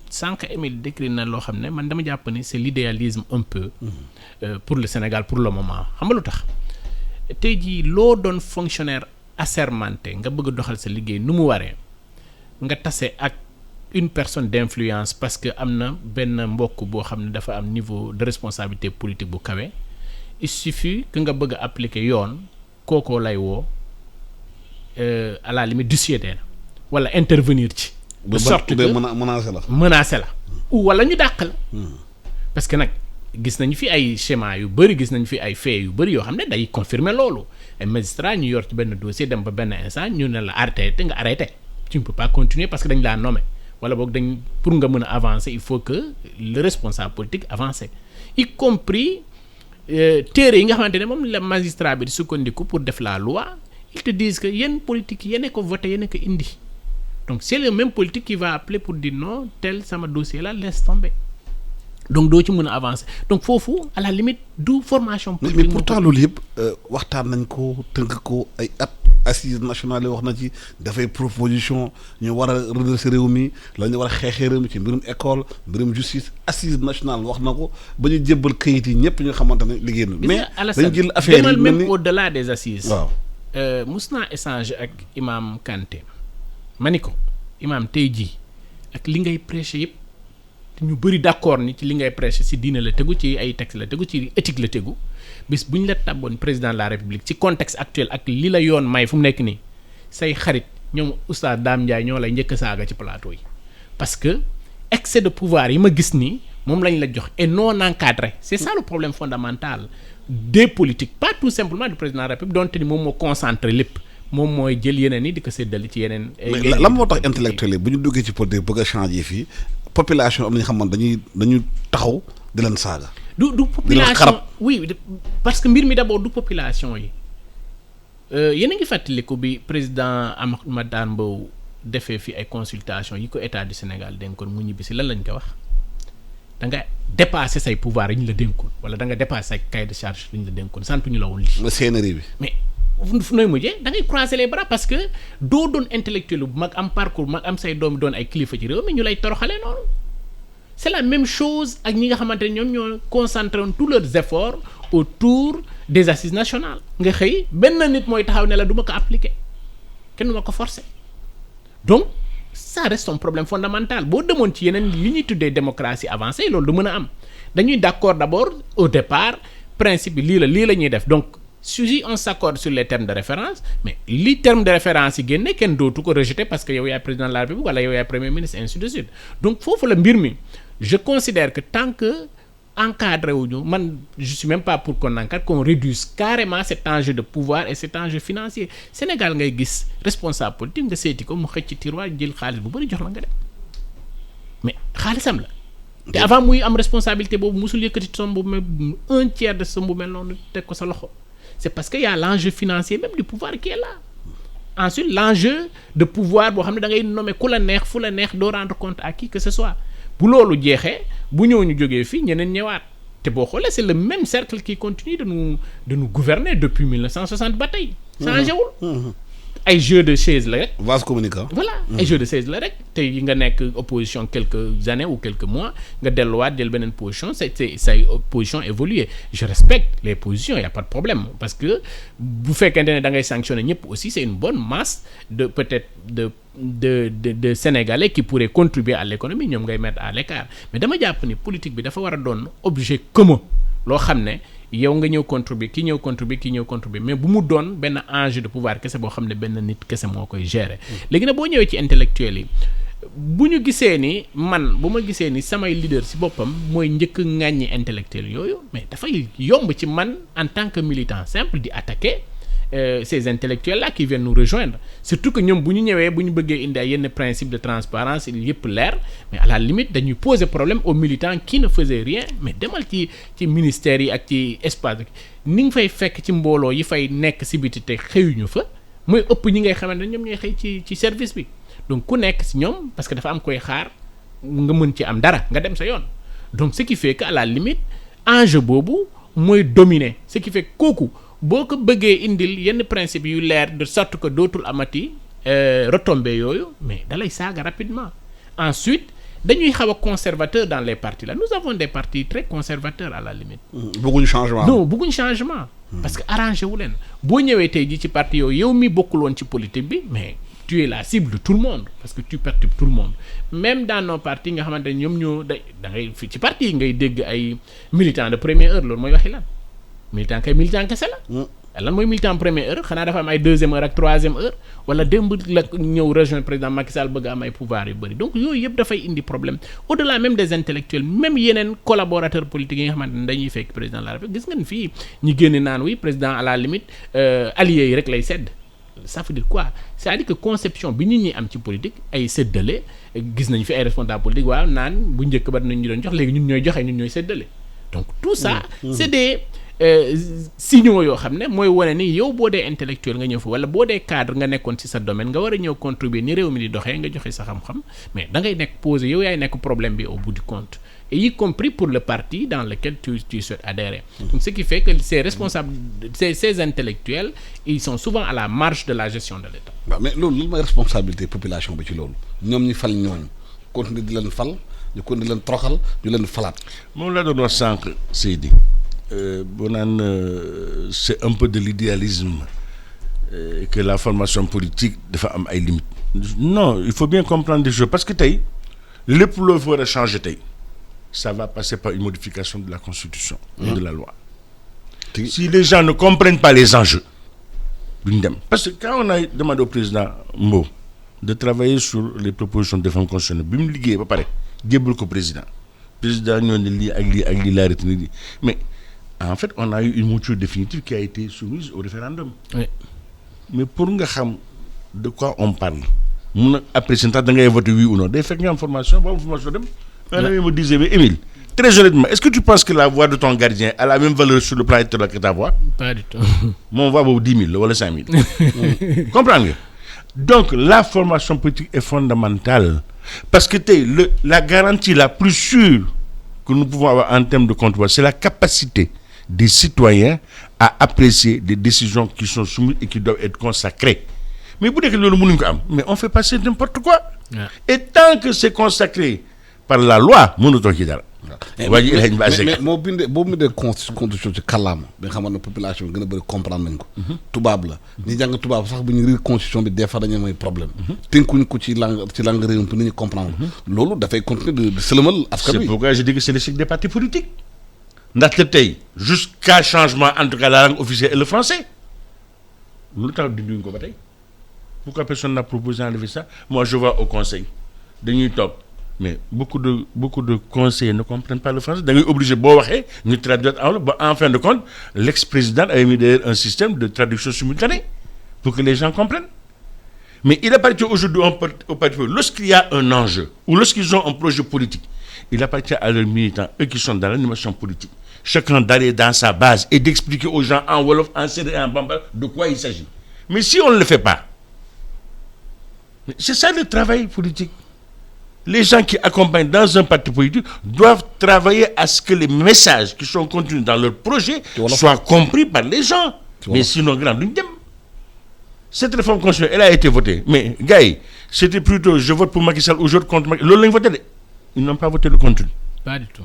sànq Émile décrit na loo xam ne man dama jàpp ni c'est l'idéalisme un peu pour le Sénégal pour le moment xam nga lu tax tey jii loo doon fonctionnaire assermenté nga bëgg a doxal sa liggéey nu mu waree nga tase ak une personne d'influence parce que am na benn mbokk boo xam ne dafa am niveau de responsabilité politique bu kawe il suffit que nga bëgg a appliquer yoon kookoo lay woo à la limite dissuader wala intervenir ci de sorte que menacé la wala ñu dàq la parce que nag gis nañu fi ay schéma yu bëri gis nañu fi ay faits yu bëri yoo xam ne day confirmer loolu ay magistrat ñu yor ci benn dossier dem ba benn instant ñu ne la arrêté te nga arrêté tu ne peux pas continuer parce que dañ laa nommé wala boog dañ pour nga mën a avancer il faut que le responsable politique avance y compris téere yi nga xamante ne moom la magistrat bi di sukkandiku pour def la loi ils te disent que yéen politique yéen ko voté yéen ko indi donc c'est le même politique qui va appeler pour dire non tel sama dossier là laisse tomber donc doo ci mën a avancer donc foofu à la limite du formation politique mais pourtant loolu yëpp waxtaan nañ ko tënk ko ay at assise nationale yi wax na ci dafay proposition ñu war a redresser réew mi la ñu war a xeexee réew mi ci mbirum école mbirum justice assise nationale wax na ko ba ñu jébbal kayit yi ñëpp ñu xamante ne liggéey na mais dañu jël affaire yi même au-delà des assises waaw mus naa échanger ak imam Kanté ma ni ko imam tey jii ak li ngay prêcher yëpp ñu bëri d'accord ni ci li ngay prêcher ci diine la tegu ci ay texte la tegu ci éthique la tegu bis bu ñu la tabboon président de la république ci contexte actuel ak li la yoon may fu mu nekk nii say xarit ñoom oustaz Dame Ndiaye ñoo lay njëkk a saaga ci plateau yi parce que excès de pouvoir yi ma gis nii moom lañ la jox et non encadré c'est ça le problème fondamental des politiques pas tout simplement du président de la république donte ni moom moo concentré lépp moom mooy jël yeneen yi di ko séddale ci yeneen. mais lan moo tax intellectuel yi bu ñu duggee ci politique bëgg a changer fii population am nañu xamoon dañu taxaw di leen saaga. du population oui parce que mbir mi d'abord du population yi yéen a ngi fàttaliku bi président Amadou Mbow defee fi ay consultation yi ko état du Sénégal dénkoon mu ñibbi si lan lañ ko wax da nga dépasser say pouvoir yi ñu la dénkoon wala da nga dépasser say cahier de charge yi ñu la dénkoon sant ñu la woon lii. CNRI bi mais fu nooy mujjee da ngay croiser les bras parce que doo doon intellectuel bu mag am parcours mag am say doom doon ay kilifa ci réew mi ñu lay toroxalee noonu c'est la même chose ak ñi nga xamante ne ñoom ñoo concentré woon tous leurs efforts autour des assises nationales nga xëy benn nit mooy taxaw ne la du ma ko appliquer kenn du ma ko forcer donc ça reste un problème fondamental boo demoon ci yeneen li ñuy tuddee démocratie avancée loolu du mën a am dañuy d'accord d'abord au départ principe bi lii la ñuy def donc si on s'accorde sur les termes de référence mais li termes de référence yi génne kenn dootu ko rejeter parce que yow yaay président de la République wala yow yaay premier ministre ainsi de suite donc foofu la mbir mi je considère que tant que encadré wuñu man je suis même pas pour qu'on encadre qu'on réduise carrément cet enjeu de pouvoir et cet enjeu financier Sénégal ngay gis responsable politique nga seeti ko mu xëcc ci tiroir jël xaalis bu bari jox la nga dem mais xaalisam la te avant muy am responsabilité boobu musul yëkkati somme bu mel 1/3 de somme bu mel noonu teg ko sa loxo c'est parce que y a l'enjeu financier même du pouvoir qui est là ensuite l'enjeu de pouvoir boo xam ne da ngay nommer ku la neex fu la neex doo rendre compte à qui que ce soit bu loolu jeexee bu ñu jógee fii ñeneen ñëwaat te boo xoolee c'est le même cercle qui continue de nous gouverner depuis 1960 ba tey. changé wul. ay jeu de chaise la rek. vase communicant. voilà ay jeu de chaise la rek tey nga nekk opposition quelques années ou quelques mois nga delluwaat jël beneen position say position évoluer je respecte les positions y a pas de problème parce que bu fekkente ne da ngay sanctionner ñëpp aussi c'est une bonne masse de peut-être de Sénégalais qui pourraient contribuer à l'économie ñoom ngay mettre à l'écart mais dama jàpp ni politique bi dafa war a doon objet commun loo xam ne yow nga ñëw contribuer ki ñëw contribuer mais bu mu doon benn enjeu de pouvoir kese boo xam ne benn nit kese moo koy gérer. léegi nag boo ñëwee ci intellectuels yi bu ñu gisee ni bu ma gisee ni samay leader ci boppam mooy njëkk a ŋàññi intellectuels yooyu mais dafay yomb ci man en tant que militant simple di attaquer ces intellectuels là qui viennent nous rejoindre surtout que ñoom bu ñu ñëwee bu ñu bëggee indi ay yenn principe de transparence yëpp leer mais à la limite dañuy poser problème aux militants qui ne faisaient rien mais demal ci ministères yi ak ci espace ni nga fay fekk ci mbooloo yi fay nekk ci biti te xëyuñu fa mooy ëpp ñi ngay xamante ne ñoom ñooy xëy ci service bi donc ku nekk ci ñoom parce que dafa am koy xaar nga mën ci am dara nga dem sa yoon donc ce qui fait que à la limite enjeu boobu mooy dominer ce qui fait kooku boo ko bëggee indil yenn principe yu leer de sorte que dootul amati retombées yooyu mais dalay saaga rapidement ensuite dañuy xaw a conservateur dans les partis là nous avons des partis très conservateurs à la limite. bëgguñ changement. non bëgguñ changement. parce que arrangé wu leen boo ñëwee tey jii ci parti yooyu yow mi bokkul woon ci politique bi mais tu es la cible de tout le monde parce que tu perturbes tout le monde même dans nos partis nga xamante ne ñoom ñoo da ngay fi ci parti yi ngay dégg ay militants de première heure loolu mooy waxi lan. militant kese la. lan mooy militant première heure xanaa dafa am ay deuxième heure ak troisième heure wala démb la ñëw rejoindre président Macky Sall bëgg am ay pouvoir yu bëri donc yooyu yëpp dafay indi problème au-delà même des intellectuels même yeneen collaborateurs politiques yi nga xamante ne dañuy fekk président de la République gis ngeen fii ñu génne naan oui président à la limite alliés yi rek lay sedd ça veut dire quoi c'est-à-dire que conception bi nit ñi am ci politique ay séddale gis nañu fi ay responsables politiques waaw naan bu njëkk ba nañ ñu doon jox léegi ñun ñooy joxe ñun ñooy séddale donc tout ça c'est des signaux yoo xam ne mooy wane ni yow boo dee intellectuel nga ñëw fa wala boo dee cadre nga nekkoon ci sa domaine nga war a ñëw contribuer ni réew mi di doxee nga joxe sa xam-xam mais da ngay nekk poser yow yaay nekk problème bi au bout du compte et y compris pour le parti dans lequel tu souhaites adhérer donc ce qui fait que ces responsables ces intellectuels ils sont souvent à la marge de la gestion de l'État. waaw mais loolu mooy responsabilité population bi ci loolu ñoom ñi fal ñooñu continuer di leen fal ñu continuer leen troxal ñu leen falaat. moom laa doon wax sànq Seydi boo naan c'est un peu de l'idéalisme que la formation politique dafa am ay limites. non il faut bien comprendre des choses parce que tey lépp loo fi war a changer tey ça va passer par une modification de la constitution et de la loi. Si les gens ne comprennent pas les enjeux duñ dem parce que quand on a demandé au président Mbow de travailler sur les propositions de réforme constitutionnelle bi mu liggéeyee ba pare jébbal ko président ñoo ne lii ak lii ak lii laa retenir lii mais en fait on a eu une mouture définitive qui a été soumise au référendum. Oui. Mais pour nga xam de quoi on parle mun a apprécier ndax da ngay voter oui ou non day fekk nga am formation boo am formation dem. un ami me disait mais Émile très honnêtement est-ce que tu penses que la voix de ton gardien a la même valeur sur le plan électoral que ta voix? Pas du tout. Mon voix boobu 10 000 la wala 5 000. Comprendre nga donc la formation politique est fondamentale parce que tey la garantie la plus sûre que nous pouvons avoir en termes de contrôle c'est la capacité des citoyens à apprécier des décisions qui sont soumises et qui doivent être consacrées mais bu dee loolu mënuñ ko am mais on fait passer n'importe quoi. Et tant que c'est consacré par la loi mënutoo ci dara. mais moo bindee boo bindee constitution ci kàllaama bi nga xamante ne population bi gën a bëri comprendre nañ ko. tubaab la ñi jàng tubaab sax bu ñu lire constitution bi des fois dañuy may problème. tënkuñ ko ci langue réew mi pour nit ñi comprendre. loolu dafay continuer de sëlëmal askan wi. C'est pourquoi je dis que c'est le cycle des partis politiques. ndaxte tey jusqu'à changement en tout cas la langue officielle est le français lu tax dinduñ ko ba tey pourquoi personne n'a proposé d'enlever ça moi je vois au conseil dañuy toog mais beaucoup de conseillers ne comprennent pas le français da ngay obligé boo waxee ñu traduire en fin de compte l'ex-président avait mis d'ailleurs un système de traduction simultanée pour que les gens comprennent mais il appartient aujourd'hui au parti politique lorsqu'il y a un enjeu ou lorsqu'ils ont un projet politique il appartient à leurs militants eux qui sont dans l'animation politique chacun d'aller dans sa base et d'expliquer aux gens en wolof, en séeréer, en bambara de quoi il s'agit. Mais si on ne le fait pas, C'est ça le travail politique. Les gens qui accompagnent dans un parti politique doivent travailler à ce que les messages qui sont contenus dans leur projet soient compris par les gens. Mais sinon, grand, cette réforme constitutionnelle, elle a été votée. Mais, gars, c'était plutôt je vote pour Macky Sall ou je vote contre Macky Sall. Ils n'ont pas voté le contenu. Pas du tout.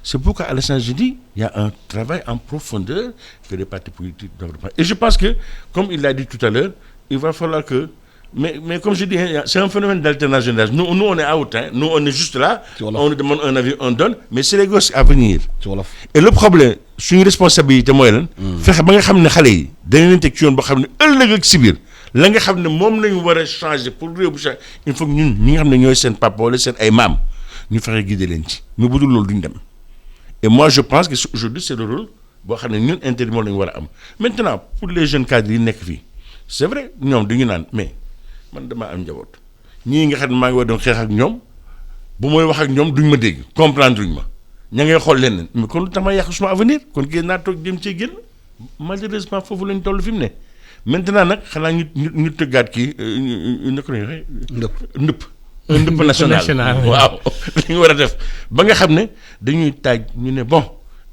C'est pourquoi, Alassane, je dis, il y a un travail en profondeur que les partis politiques doivent faire. Et je pense que, comme il l'a dit tout à l'heure, il va falloir que... Mais comme je dis, c'est un phénomène d'alternance générale. Nous, on est out, hein. Nous, on est juste là, on nous demande un avis, on donne, mais c'est les gosses à venir. Et le problème, c'est une responsabilité moyenne. Fexe ba nga xam ne xale yi dañu leen teg ci yoon boo xam ne ëllëg ak si biir la nga xam ne moom lañu war a changer pour réew bu changer il faut que ñun ñi nga xam ne ñooy seen papa wala seen ay maam ñu fexe guider leen ci mais bu dul loolu duñ dem. Et moi je pense que aujourd'hui c'est le rôle boo xam ne ñun intérêt moom la ñu war a am maintenant pour les jeunes cadres yi nekk fii c'est vrai ñoom duñu naan mais man damaa am njaboot ñii nga xam ne maa ngi war doon xeex ak ñoom bu may wax ak ñoom duñ ma dégg comprendre duñ ma ña ngay xool leneen mais kon lu tax ma yàq suma avenir kon génn naa toog dem cee génn malheureusement foofu lañ toll fi mu ne maintenant nag xanaa ñu tëggaat kii ñu ko waxee ndëpp ndëpp national waaw li ñu war a def ba nga xam ne dañuy taaj ñu ne bon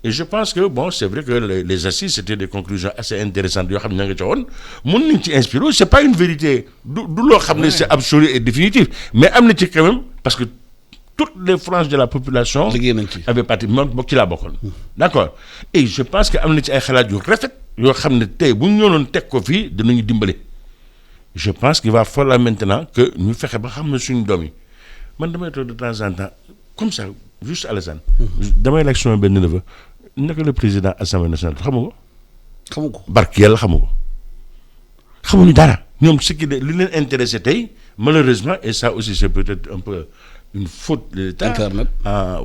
et je pense que bon c'est vrai que les assises c'était des conclusions assez intéressantes yoo xam ne ña nga ca woon mun nañ ci inspiré c'est pas une vérité du loo xam ne c'est absolu et définitif mais am na ci quand même parce que toutes les franges de la population avaient parti man bokk ci laa bokkoon d'accord et je pense que am na ci ay xalaat yu rafet yoo xam ne tey bu ñu ñëwoon teg ko fii dinañu dimbale je pense qu'il va falloir maintenant que ñu fexe ba xam ne suñu doom yi man damay toog de temps en temps comme ça juste Alassane damay laaj sama benn neveu naka le président assemblée nationale xamu ko barke yàlla xamuñu dara ñoom ce qui li leen intéressé tey malheureusement et ça aussi c'est peut-être un peu une faute de l'État. Internet. Ah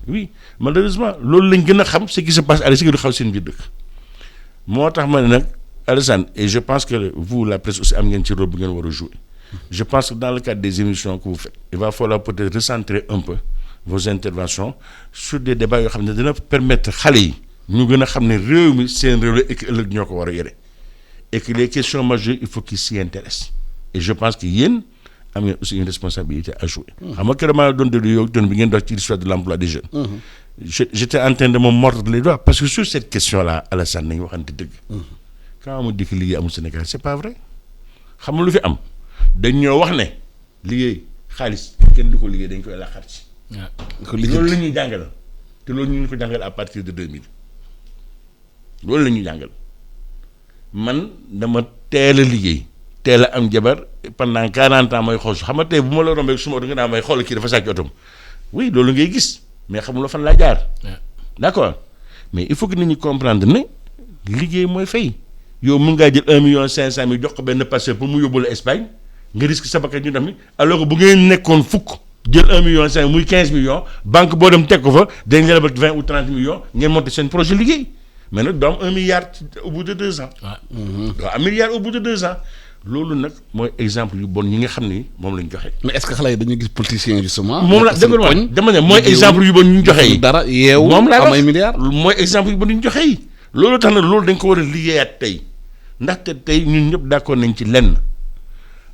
oui malheureusement loolu lañ gën a xam ce qui se passe à l'extérieur du xaw seen biir dëkk moo tax ma ne nag Alassane et je pense que vous la presse aussi am ngeen ci rôle bu ngeen war a jouer je pense que dans le cadre des émissions que vous faites il va falloir peut-être recentrer un peu vos interventions sur des débats yoo xam ne dina permettre xale yi ñu gën a xam ne réew mi seen réew la et que ëllëg ñoo ko war a yore et que les questions majeures il faut qu'ils s'y intéressent et je pense que yéen am ngeen aussi une responsabilité à jouer. xam nga keroog maa doon déglu yow doon bi ngeen dox ci l'histoire de l'emploi des jeunes. J'étais en train de me mordre les doigts parce que sur cette question-là Alassane nañu waxante dëgg. quand mu dikk liggéey amul Sénégal c'est pas vrai xam nga lu fi am dañ ñoo wax ne liggéey xaalis kenn du ko liggéey dañ koy laaxaat ci. loolu la ñuy jàngal te loolu ñu ngi ko jàngal à partir de 2000 loolu la ñuy jàngal man dama teel a liggéey. teel a am jabar pendant 40 ans may xool xam nga tey bu ma la rombee suma oto nga naa may xool kii dafa sàcc otom oui loolu ngay gis mais xamuloo fan laa jaar. d'accord mais il faut que nit ñi comprendre ne liggéey mooy fay yow mën ngaa jël 1,5 million jox ko benn passeport pour mu yóbbu la Espagne nga risque sa bakkan ñu dem ni alors que bu ngeen nekkoon fukk jël 1,5 million muy 15 millions banque boo dem teg ko fa dañ la lebal 20 ou 30 millions ngeen monter seen projet liggéey mais nag doo am 1 milliard au bout de 2 ans. doo am milliard au bout de 2 ans. loolu nag mooy exemple yu bon yi nga xam ni moom lañ joxe. mais est-ce que xale yi dañuy gis politiciens justement. moom la dëgg la dama ne mooy exemple yu bon yu ñu joxe yi. dara yeewu moom laa am ay milliards. mooy exemple yu bon yu ñu joxe yi. loolu tax na loolu dañ ko war a liggéeyaat tey ndaxte tey ñun ñëpp d'accord nañ ci lenn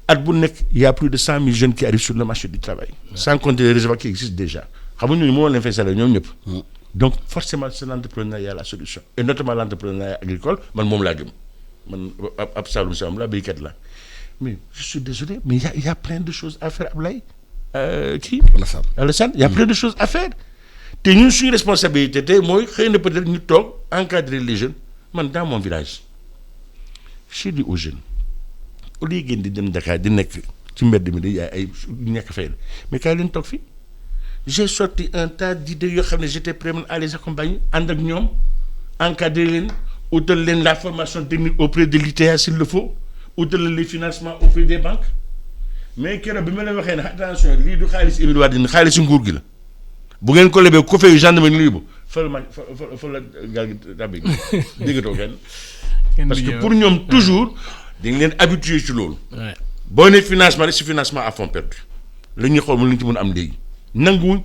at bu nekk y a plus de 100 000 jeunes qui arrivent sur le marché du travail. sans compter les réseaux qui existent déjà xam nga ñooñu moo leen fay salaire ñoom ñëpp. donc forcément c'est l'entrepreneuriat la solution et notamment l'entrepreneuriat agricole man moom laa gëm. man ab Saloum Saloum la béykat la mais je suis désolé mais il y a plein de choses à faire Ablaye kii Alassane il y a plein de choses à faire te ñun suñu responsabilité tey mooy xëy na peut-être ñu toog encadrer les jeunes man dans mon village j'ai dit aux jeunes au lieu ngeen di dem Dakar di nekk ci mbedd mi di yaay ay ñàkk fay mais kaay leen toog fii j'ai sorti un tas d'idées yoo xam ne j'étais prêt à les accompagner ànd ak ñoom encadrer leen utal leen la formation technique auprès de l'ITA s'il le faut utal leen les financements auprès des banques mais keroog bi ma leen waxee ne attention lii du xaalis Émile Wade xaalisu nguur gi la bu ngeen ko lebee ko fay gendarmerie lii bu fa la gaal gi tàbbi déggatoo kenn parce que pour ñoom toujours dañ leen habitué ci loolu boo ne financement rek si financement à fond perdu la ñuy xool mu li ñu ci mën a am léegi nanguwuñ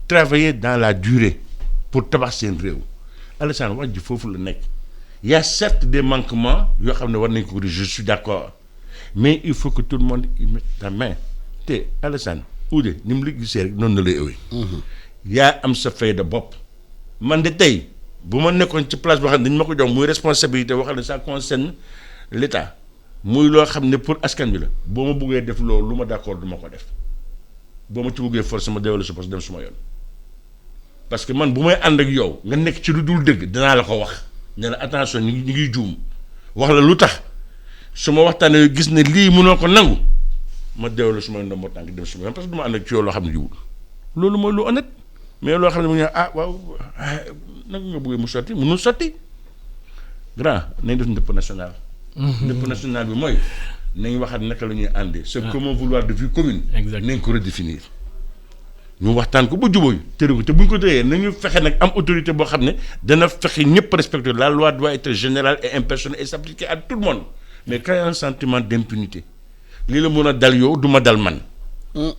travailler dans la durée pour tabax seen réew Alassane wax ji foofu la nekk. Il y a certes des manquements yoo xam ne war nañ ko corriger je suis d'accord mais il faut que tout le monde y mette la main te Alassane Oudé ni mu la gisee rek noonu la lay ëwee. yaa am sa fayda bopp. man de tey bu ma nekkoon ci place boo xam ne dañ ma ko jox muy responsabilité boo xam ne ça concerne l'État muy loo xam ne pour askan bi la boo ma buggee def loolu lu ma d'accord du ma ko def boo ma ci buggee force ma déwélu sa poste dem suma yoon. parce que man bu may ànd ak yow nga nekk ci lu dul dëgg dinaa la ko wax ne la attention ñu ngi juum wax la lu tax su ma waxtaanee gis ne lii mënoo ko nangu ma déwélu suma yoon moo tànk dem suma yoon parce que du ma ànd ak ci yow loo xam ne jiwul loolu mooy lu honnête mais loo xam ne mu ne waaw nag nga bëggee mu sotti mënul sotti grand nañ def ndëpp national. ndëpp national bi mooy nañ waxaat naka la ñuy àndee. ce commun vouloir de vie commune. exactement nañ ko redéfinir. ñu waxtaan ko ba jubóoy tëri ko te bu ñu ko tëyee nañu fexe nag am autorité boo xam ne dana fexe ñëpp respecter la loi doit être générale et impersonnelle et s'appliquer à tout le monde mais quand il y a un sentiment d'impunité lii la mën a dal yow du ma dal man.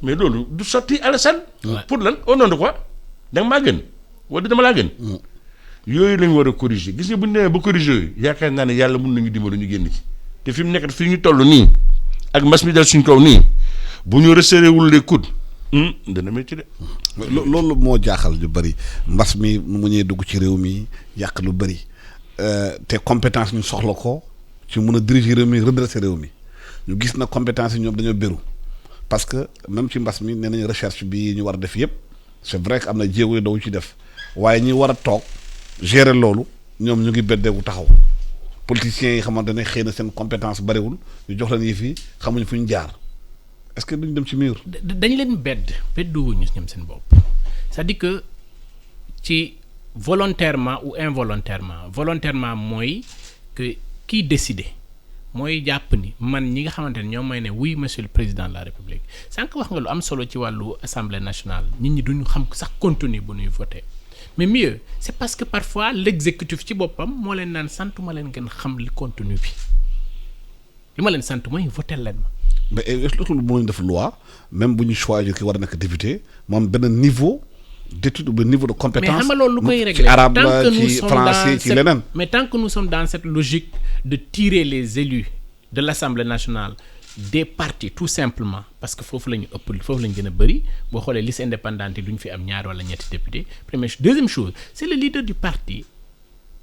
mais loolu du sotti Alassane. pour lan au nom de quoi da nga maa gën wala dama laa gën. yooyu lañ war a corriger gis nga bu ñu demee ba corriger yooyu yaakaar naa ne yàlla mën nañu dimbali ñu génn ci te fi mu nekk fi ñu toll nii ak mbas mi dal suñ kaw nii bu ñu resserré wul les coudes. dana métti de. loolu moo jaaxal lu bëri mbas mi mu ñëwee dugg ci réew mi yàq lu bëri te compétence ñu soxla ko ci mun a diriger réew mi redresser réew mi ñu gis na compétence yi ñoom dañoo béru parce que même ci mbas mi nee nañu recherche bi ñu war a def yëpp c'est vrai que am na jéego yu daw ci def waaye ñi war a toog gérer loolu ñoom ñu ngi beddeeku taxaw politiciens yi xamante ne xëy na seen compétence bëriwul ñu jox leen yi fii xamuñ fu ñu jaar. est-ce que duñ dem ci mur. dañ leen bedduwuñu ñoom seen bopp c'est-à-dire que ci volontairement ou volontairement mooy que kiy décider mooy jàpp ni man ñi nga xamante ne ñoom mooy ne oui monsieur le président de la république sànq wax nga lu am solo ci wàllu assemblée nationale nit ñi duñu xam sax contenu bu ñuy voter mais mieux c'est parce que parfois l'exécutif ci boppam moo leen naan santuma leen ngeen xam li contenu bi li ma leen sant mooy voter leen ma. mais est-ce que loolu mënuñ def loi même bu ñu choisir ki war a nekk député moom benn niveau d'étude ou niveau de compétence. mais xam nga loolu lu koy régler ci arabe la ci français ci leneen. mais tant que nous sommes dans cette logique de tirer les élus de l'Assemblée nationale des partis tout simplement parce que foofu la ñu ëpp foofu la ñu gën a bëri boo xoolee liste indépendante yi du ñu fi am ñaar wala ñetti député première chose deuxième chose c'est le leader du parti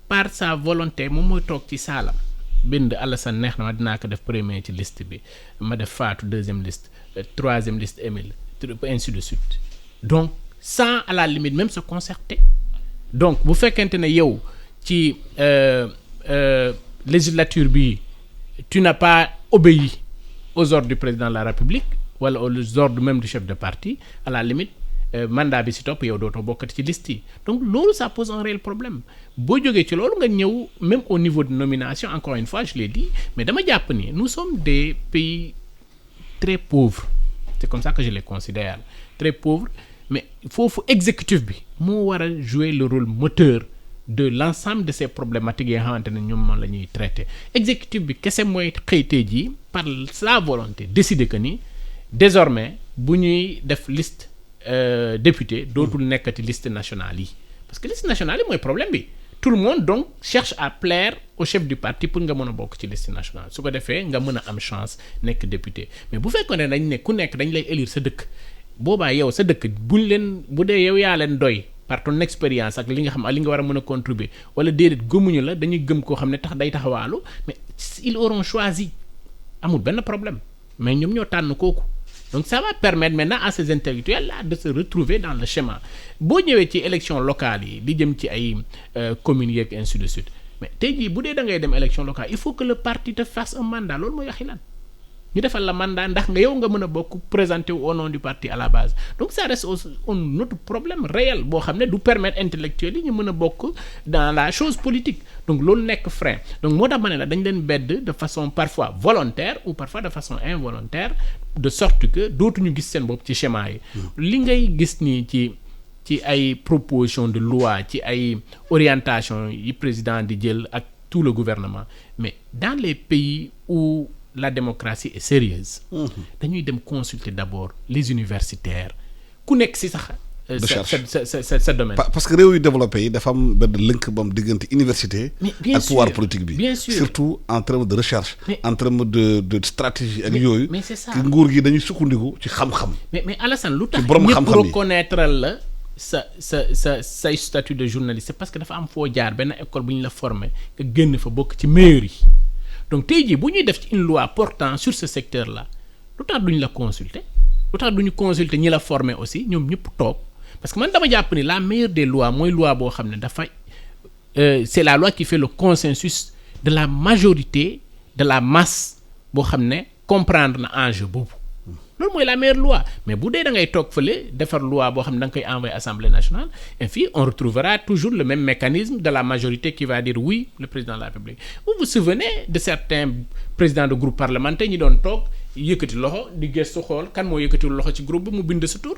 par sa volonté moom mooy toog ci saalam. bind Alassane neex na ma dinaa ko def premier ci liste bi ma def Fatou deuxième liste troisième liste Émile ainsi de suite donc sans à la limite même se concerter donc bu fekkente ne yow ci législature bi tu n'as pas obéi aux ordres du président de la République wala aux ordres même du chef de parti à la limite mandat bi si topp yow dootoo bokkati ci liste yi donc loolu ça pose un réel problème boo jógee ci loolu nga ñëw même au niveau de nomination encore une fois je l'ai dit mais dama jàpp ni nous sommes des pays très pauvres c'est comme ça que je les considère très pauvres mais foofu exécutif bi moo war a jouer le rôle moteur de l'ensemble de ces problématiques yi nga xamante ne ñoom moom la ñuy traiter exécutif bi kese mooy xëytee ji par sa volonté décider que ni désormais bu ñuy def liste député dootul nekkati liste nationale yi parce que liste nationale yi mooy problème bi tout le monde donc cherche à plaire au chef du parti pour nga mën a bokk ci liste nationale su ko defee nga mën a am chance nekk député mais bu fekkoon ne dañ ne ku nekk dañ lay élire sa dëkk boobaa yow sa dëkk buñ leen bu dee yow yaa leen doy par ton expérience ak li nga xam li nga war a mën a contribuer wala déedéet gëmuñu la dañuy gëm koo xam ne tax day taxawaalu mais ils auront choisi amul benn problème mais ñoom ñoo tànn kooku donc ça va permettre maintenant à ces intellectuels là de se retrouver dans le schéma boo ñëwee ci élection locale yi di jëm ci ay communes yeeg ainsi de suite mais tey jii bu dee da ngay dem élection locale il faut que le parti te fasse un mandat loolu mooy waxi lan ñu defal la mandat ndax nga yow nga mën a bokk présenter au nom du parti à la base donc ça reste un autre problème réel boo xam ne du permettre intellectuels yi ñu mën a bokk dans la chose politique donc loolu nekk frein donc moo tax ma ne la dañ leen bedd de façon parfois volontaire ou parfois de façon involontaire de sorte que dootuñu gis seen bopp ci schéma yi li ngay gis nii ci ay proposition de loi ci ay orientation yi président di jël ak tout le gouvernement mais dans les pays où la démocratie est sérieuse dañuy dem consulter d'abord les universitaires ku nekk ci sax sa domaine. parce que réew yu développé yi dafa am benn lënk ba mu diggante université. ak pouvoir politique bi. bien sûr surtout en termes de recherche. en termes de stratégie ak yooyu. mais c'est ça nguur gi dañuy sukkandiku ci xam-xam. mais Alassane lu tax borom ñëpp xam-xam yi reconnaître la say statut de journaliste c'est parce que dafa am foo jaar benn école bu ñu la formé nga génn fa bokk ci meilleurs yi donc tey jii bu ñuy def ci une loi portant sur ce secteur là lu tax duñ la consulter lu tax duñu consulter ñi la formé aussi ñoom ñëpp toog parce que man dama jàpp ni la meilleure des lois mooy loi boo xam ne dafa c'est la loi qui fait le consensus de la majorité de la masse boo xam ne comprendre na enjeu boobu loolu mooy la meilleure loi mais bu dee da ngay toog fële defar loi boo xam ne da nga koy envoyer assemblée nationale et puis on retrouvera toujours le même mécanisme de la majorité qui va dire oui le président de la République. Vous vous souvenez de certains présidents de groupe parlementaire ñi doon toog yëkkati loxo di gëstu xool kan moo yëkkatiwul loxo ci groupe bi mu bind sa tur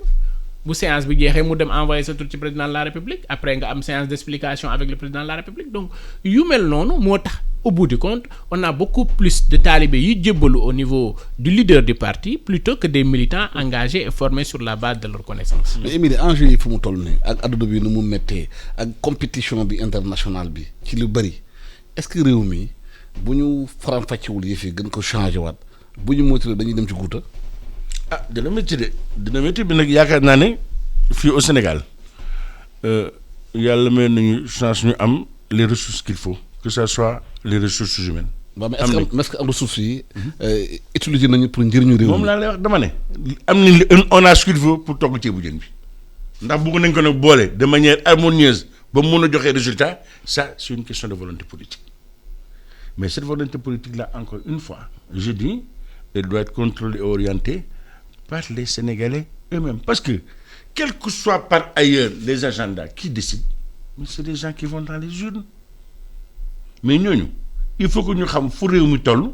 bu séance bi jeexee mu dem envoyer sa tur ci président de la République après nga am séance d'explication avec le président de la République donc yu mel noonu moo tax au bout du compte on a beaucoup plus de talibés yi jébbalu au niveau du leader du parti plutôt que des militants engagés et formés sur la base de leur connaissance. mais Émile enjeu yi fu mu toll nii ak adduna bi nu mu méttee ak compétition bi internationale bi ci lu bëri est-ce que réew mi bu ñu faram-fàccewul yëf yi gën ko changé waat bu ñu moytuwul dañuy dem ci guuta. dina métti bi nag yaakaar naa ne fii au Sénégal yàlla may nañu chance ñu am les ressources qu'il faut que ça soit les ressources humaines. waaw mais est-ce que am ressources yi utiliser nañu pour njëriñu réew mi. moom laa lay wax dama ne am nañ on a ce qu'il faut pour togg ceebu jën bi ndax bëgg nañ ko nag boole de manière harmonieuse ba mu mun a joxe résultat ça c'est une question de volonté politique mais cette volonté politique là encore une fois je dis elle doit être contrôlée et orientée par les Sénégalais eux-mêmes parce que quel que soit par ailleurs les agendas qui décident mais c'est des gens qui vont dans les urnes mais ñooñu il faut que ñu xam fu réew mi toll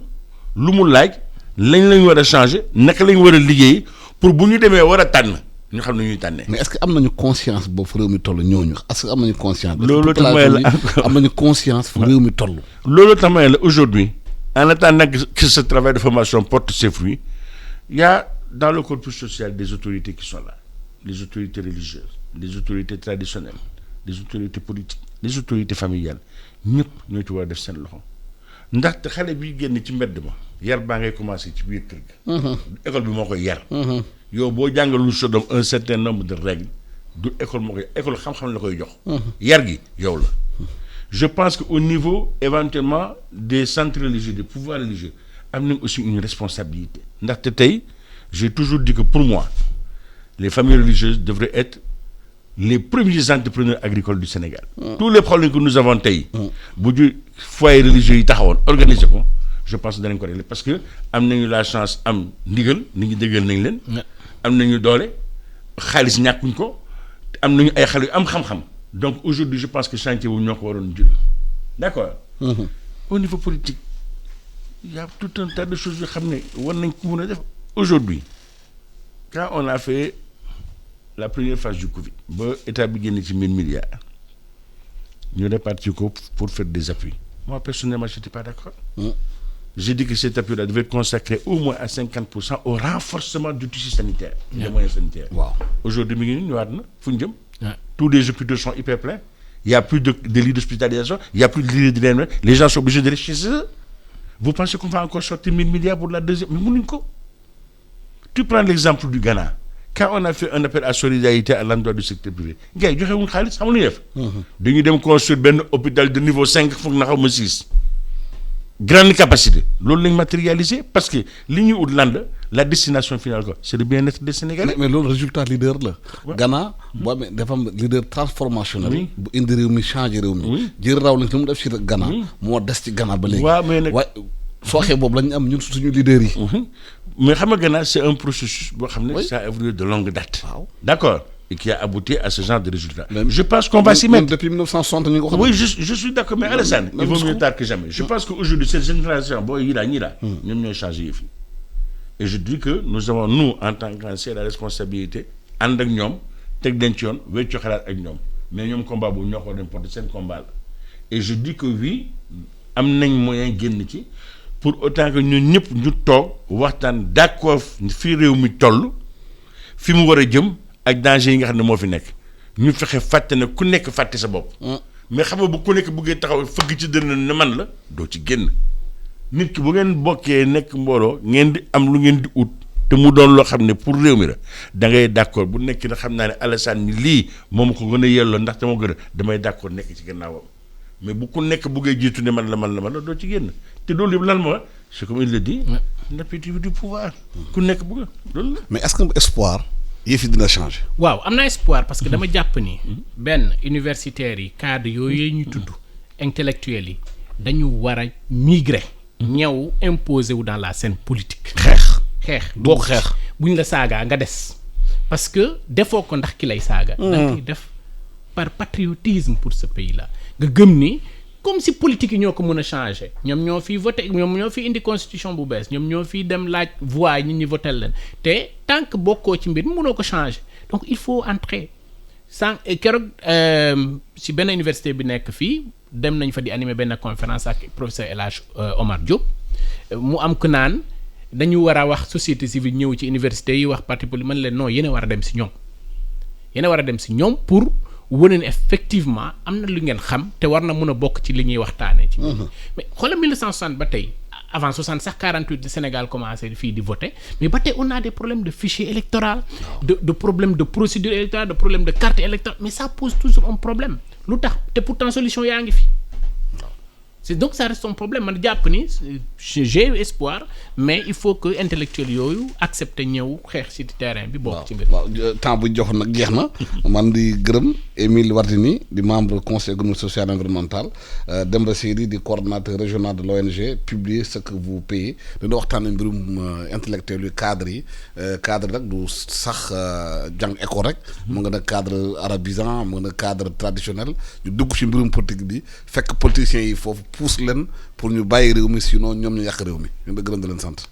lu mu laaj lañ war a changer naka lañ war a liggéey pour bu ñu demee war a tànn ñu xam ne ñuy tànnee. mais est-ce que am nañu conscience boobu fu réew mi toll ñooñu est-ce que am nañu conscience. loolu tax may la am nañu conscience fu réew mi toll. loolu tax may la aujourd'hui en attendant que ce travail de formation porte ses fruits il y a dans le corpus social des autorités qui sont là les autorités religieuses les autorités traditionnelles les autorités politiques les autorités familiales ñëpp ñoo ci war a def seen loxo ndaxte xale bi génn ci mbedd ma yar baa ngay commencer ci biir kër ga. école bi moo koy yar. yow boo jàngalul sa doom un certain nombre de règles du école moo koy école xam-xam la koy jox. yar gi yow la. je pense que au niveau éventuellement des centres religieux des pouvoirs religieux am nañ aussi une responsabilité ndaxte tey j'ai toujours dit que pour moi les familles religieuses devraient être les premiers entrepreneurs agricoles du Sénégal. Tous les problèmes que nous avons tey. bu ñu foyer religieux yi taxawoon organiser ko je pense que danañ ko régler parce que am nañu la chance am ndigal nit ñi déggal nañ leen. am nañu doole xaalis ñàkkuñ ko am nañu ay xale yu am xam-xam donc aujourd'hui je pense que chantier wu ñoo ko waroon jël d'accord. Au niveau politique il y a tout un tas de choses yoo xam ne war nañ ko mën a def aujourd'hui quand on a fait la première phase du Covid ba état bi génn ci 1000 milliards ñu répartir ko pour faire des appuis moi personnellement j'étais pas d'accord. J'ai dit que cet appui-là devait être consacré au moins à 50% au renforcement du tissu sanitaire. Des moyens sanitaires. Wow. Aujourd'hui mi ngi nii ñëwaat na fu ñu jëm. Tous les hôpitaux sont hyper pleins. Il y a plus de lits d'hospitalisation, il y a plus de lits de réanimation. Les gens sont obligés d'aller chez eux. Vous pensez qu'on va encore sortir 1000 milliards pour la deuxième? Mais mënuñ ko. Tu prends l'exemple du Ghana. Quand on a fait un appel à solidarité à l'endroit du secteur privé gars yi joxe wuñ xaalis xam nga lu ñuy def. dañuy dem construire benn hôpital de niveau 5 foog na xaw ma 6. grande capacité loolu lañ matérialiser parce que li ñuy ut lan la destination finale quoi c'est le bien-être des Sénégalais. mais loolu résultat leader la. Ghana boo amee dafa am leader transformationnel. bu indi réew mi changé réew mi. jël raw lañ li mu def ci Ghana. moo des ci Ghana ba léegi. waaw mais nag soo waxee boobu la ñu am ñun suñu leader yi. mais xam nga Ghana c'est un processus boo xam ne ça a évolué de longue date. waaw d'accord. Et qui a abouti à ce genre de résultats. Je pense qu'on va s'y mettre. Depuis 1960, ñu ngi ko xam. Oui, je suis d'accord mais Alassane, il vaut mieux tard que jamais. Je pense qu'aujourd'hui cette génération booy yi ñii la ñoom ñooy changer yëf yi. Et je dis que nous avons nous en tant qu'anciens la responsabilité ànd ak ñoom teg leen ci yoon weccu xalaat ak ñoom mais ñoom combat boobu ñoo ko dem porter seen combat la. Et je dis que oui am nañ moyen génn ci pour autant que ñun ñëpp ñu toog waxtaan d'accord fii réew mi toll fi mu war a jëm. ak danger yi nga xam ne moo fi nekk ñu fexe fàtte ne ku nekk fàtte sa bopp. mais xam nga bu ku nekk buggee taxaw fëgg ci dënn ne man la doo ci génn nit ki bu ngeen bokkee nekk mbooloo ngeen di am lu ngeen di ut te mu doon loo xam ne pour réew mi la da ngay d'accord bu nekk na xam naa ne Alassane ni lii moom ko gën a yelloo ndax te moo gën a damay d'accord nekk ci gannaawam mais bu ku nekk buggee jiitu ne man la doo ci génn te loolu yëpp lan moo c'est comme il le dit l'appétit du pouvoir ku nekk bugg loolu la. mais est-ce que espoir yëf yi dina changer. waaw am na espoir parce que dama jàpp ni benn universitaires yi cadre yooyu ñuy tudd intellectuels yi dañu war a migrer. ñëw imposer wu dans la scène politique. xeex boo xeex buñ la saagaa nga des parce que defoo ko ndax ki lay saaga. da nga koy def par patriotisme pour ce pays là nga gëm ni comme si politique yi ñoo ko mën a changer ñoom ñoo fiy voté ñoom ñoo fi indi constitution bu bees ñoom ñoo fiy dem laaj voix yi nit ñi voté leen te tant que bokkoo ci mbir mi mënoo ko changer donc il faut entrer sans keroog si benn université bi nekk fii dem nañ fa di animer benn conférence ak professeur El Hadj Omar Diop mu am ku naan dañu war a wax société civile ñëw ci université yi wax parti politique man leen non yéen a war a dem si ñoom yéen a war a dem si ñoom pour wane ne effectivement am na lu ngeen xam te war na mën a bokk ci li ñuy waxtaanee. ci mais xoolal 1960 ba tey avant 60 sax 48 le Sénégal commencé fii di voter mais ba tey on a des problèmes de fichier électoral. de problèmes de procédure électorale de problèmes de carte électorale mais ça pose toujours un problème lu tax te pourtant solution yaa ngi fi. c'est donc ça reste un problème man jàpp ni j'ai espoir mais il faut que intellectuels yooyu accepter ñëw xeex ci terrain bi. bokk ci mbir waaw temps bu jox nag jeex na man di gërëm Émile Wardini di membre conseil économique social et environnemental Demba Seydi di coordonnateur régional de l'ONG Publiez ce que vous payez dañoo waxtaanee mbirum intellectuels yu cadre yi cadre rek du sax jàng école rek. mu nga nag cadre arabisant mu nga nag cadre traditionnel ñu dugg ci mbirum politique bi fekk politiciens yi foofu. pousse leen pour ñu bàyyi réew mi sinon ñoom ñu yàq réew mi ñu ngi gërëm di leen sant.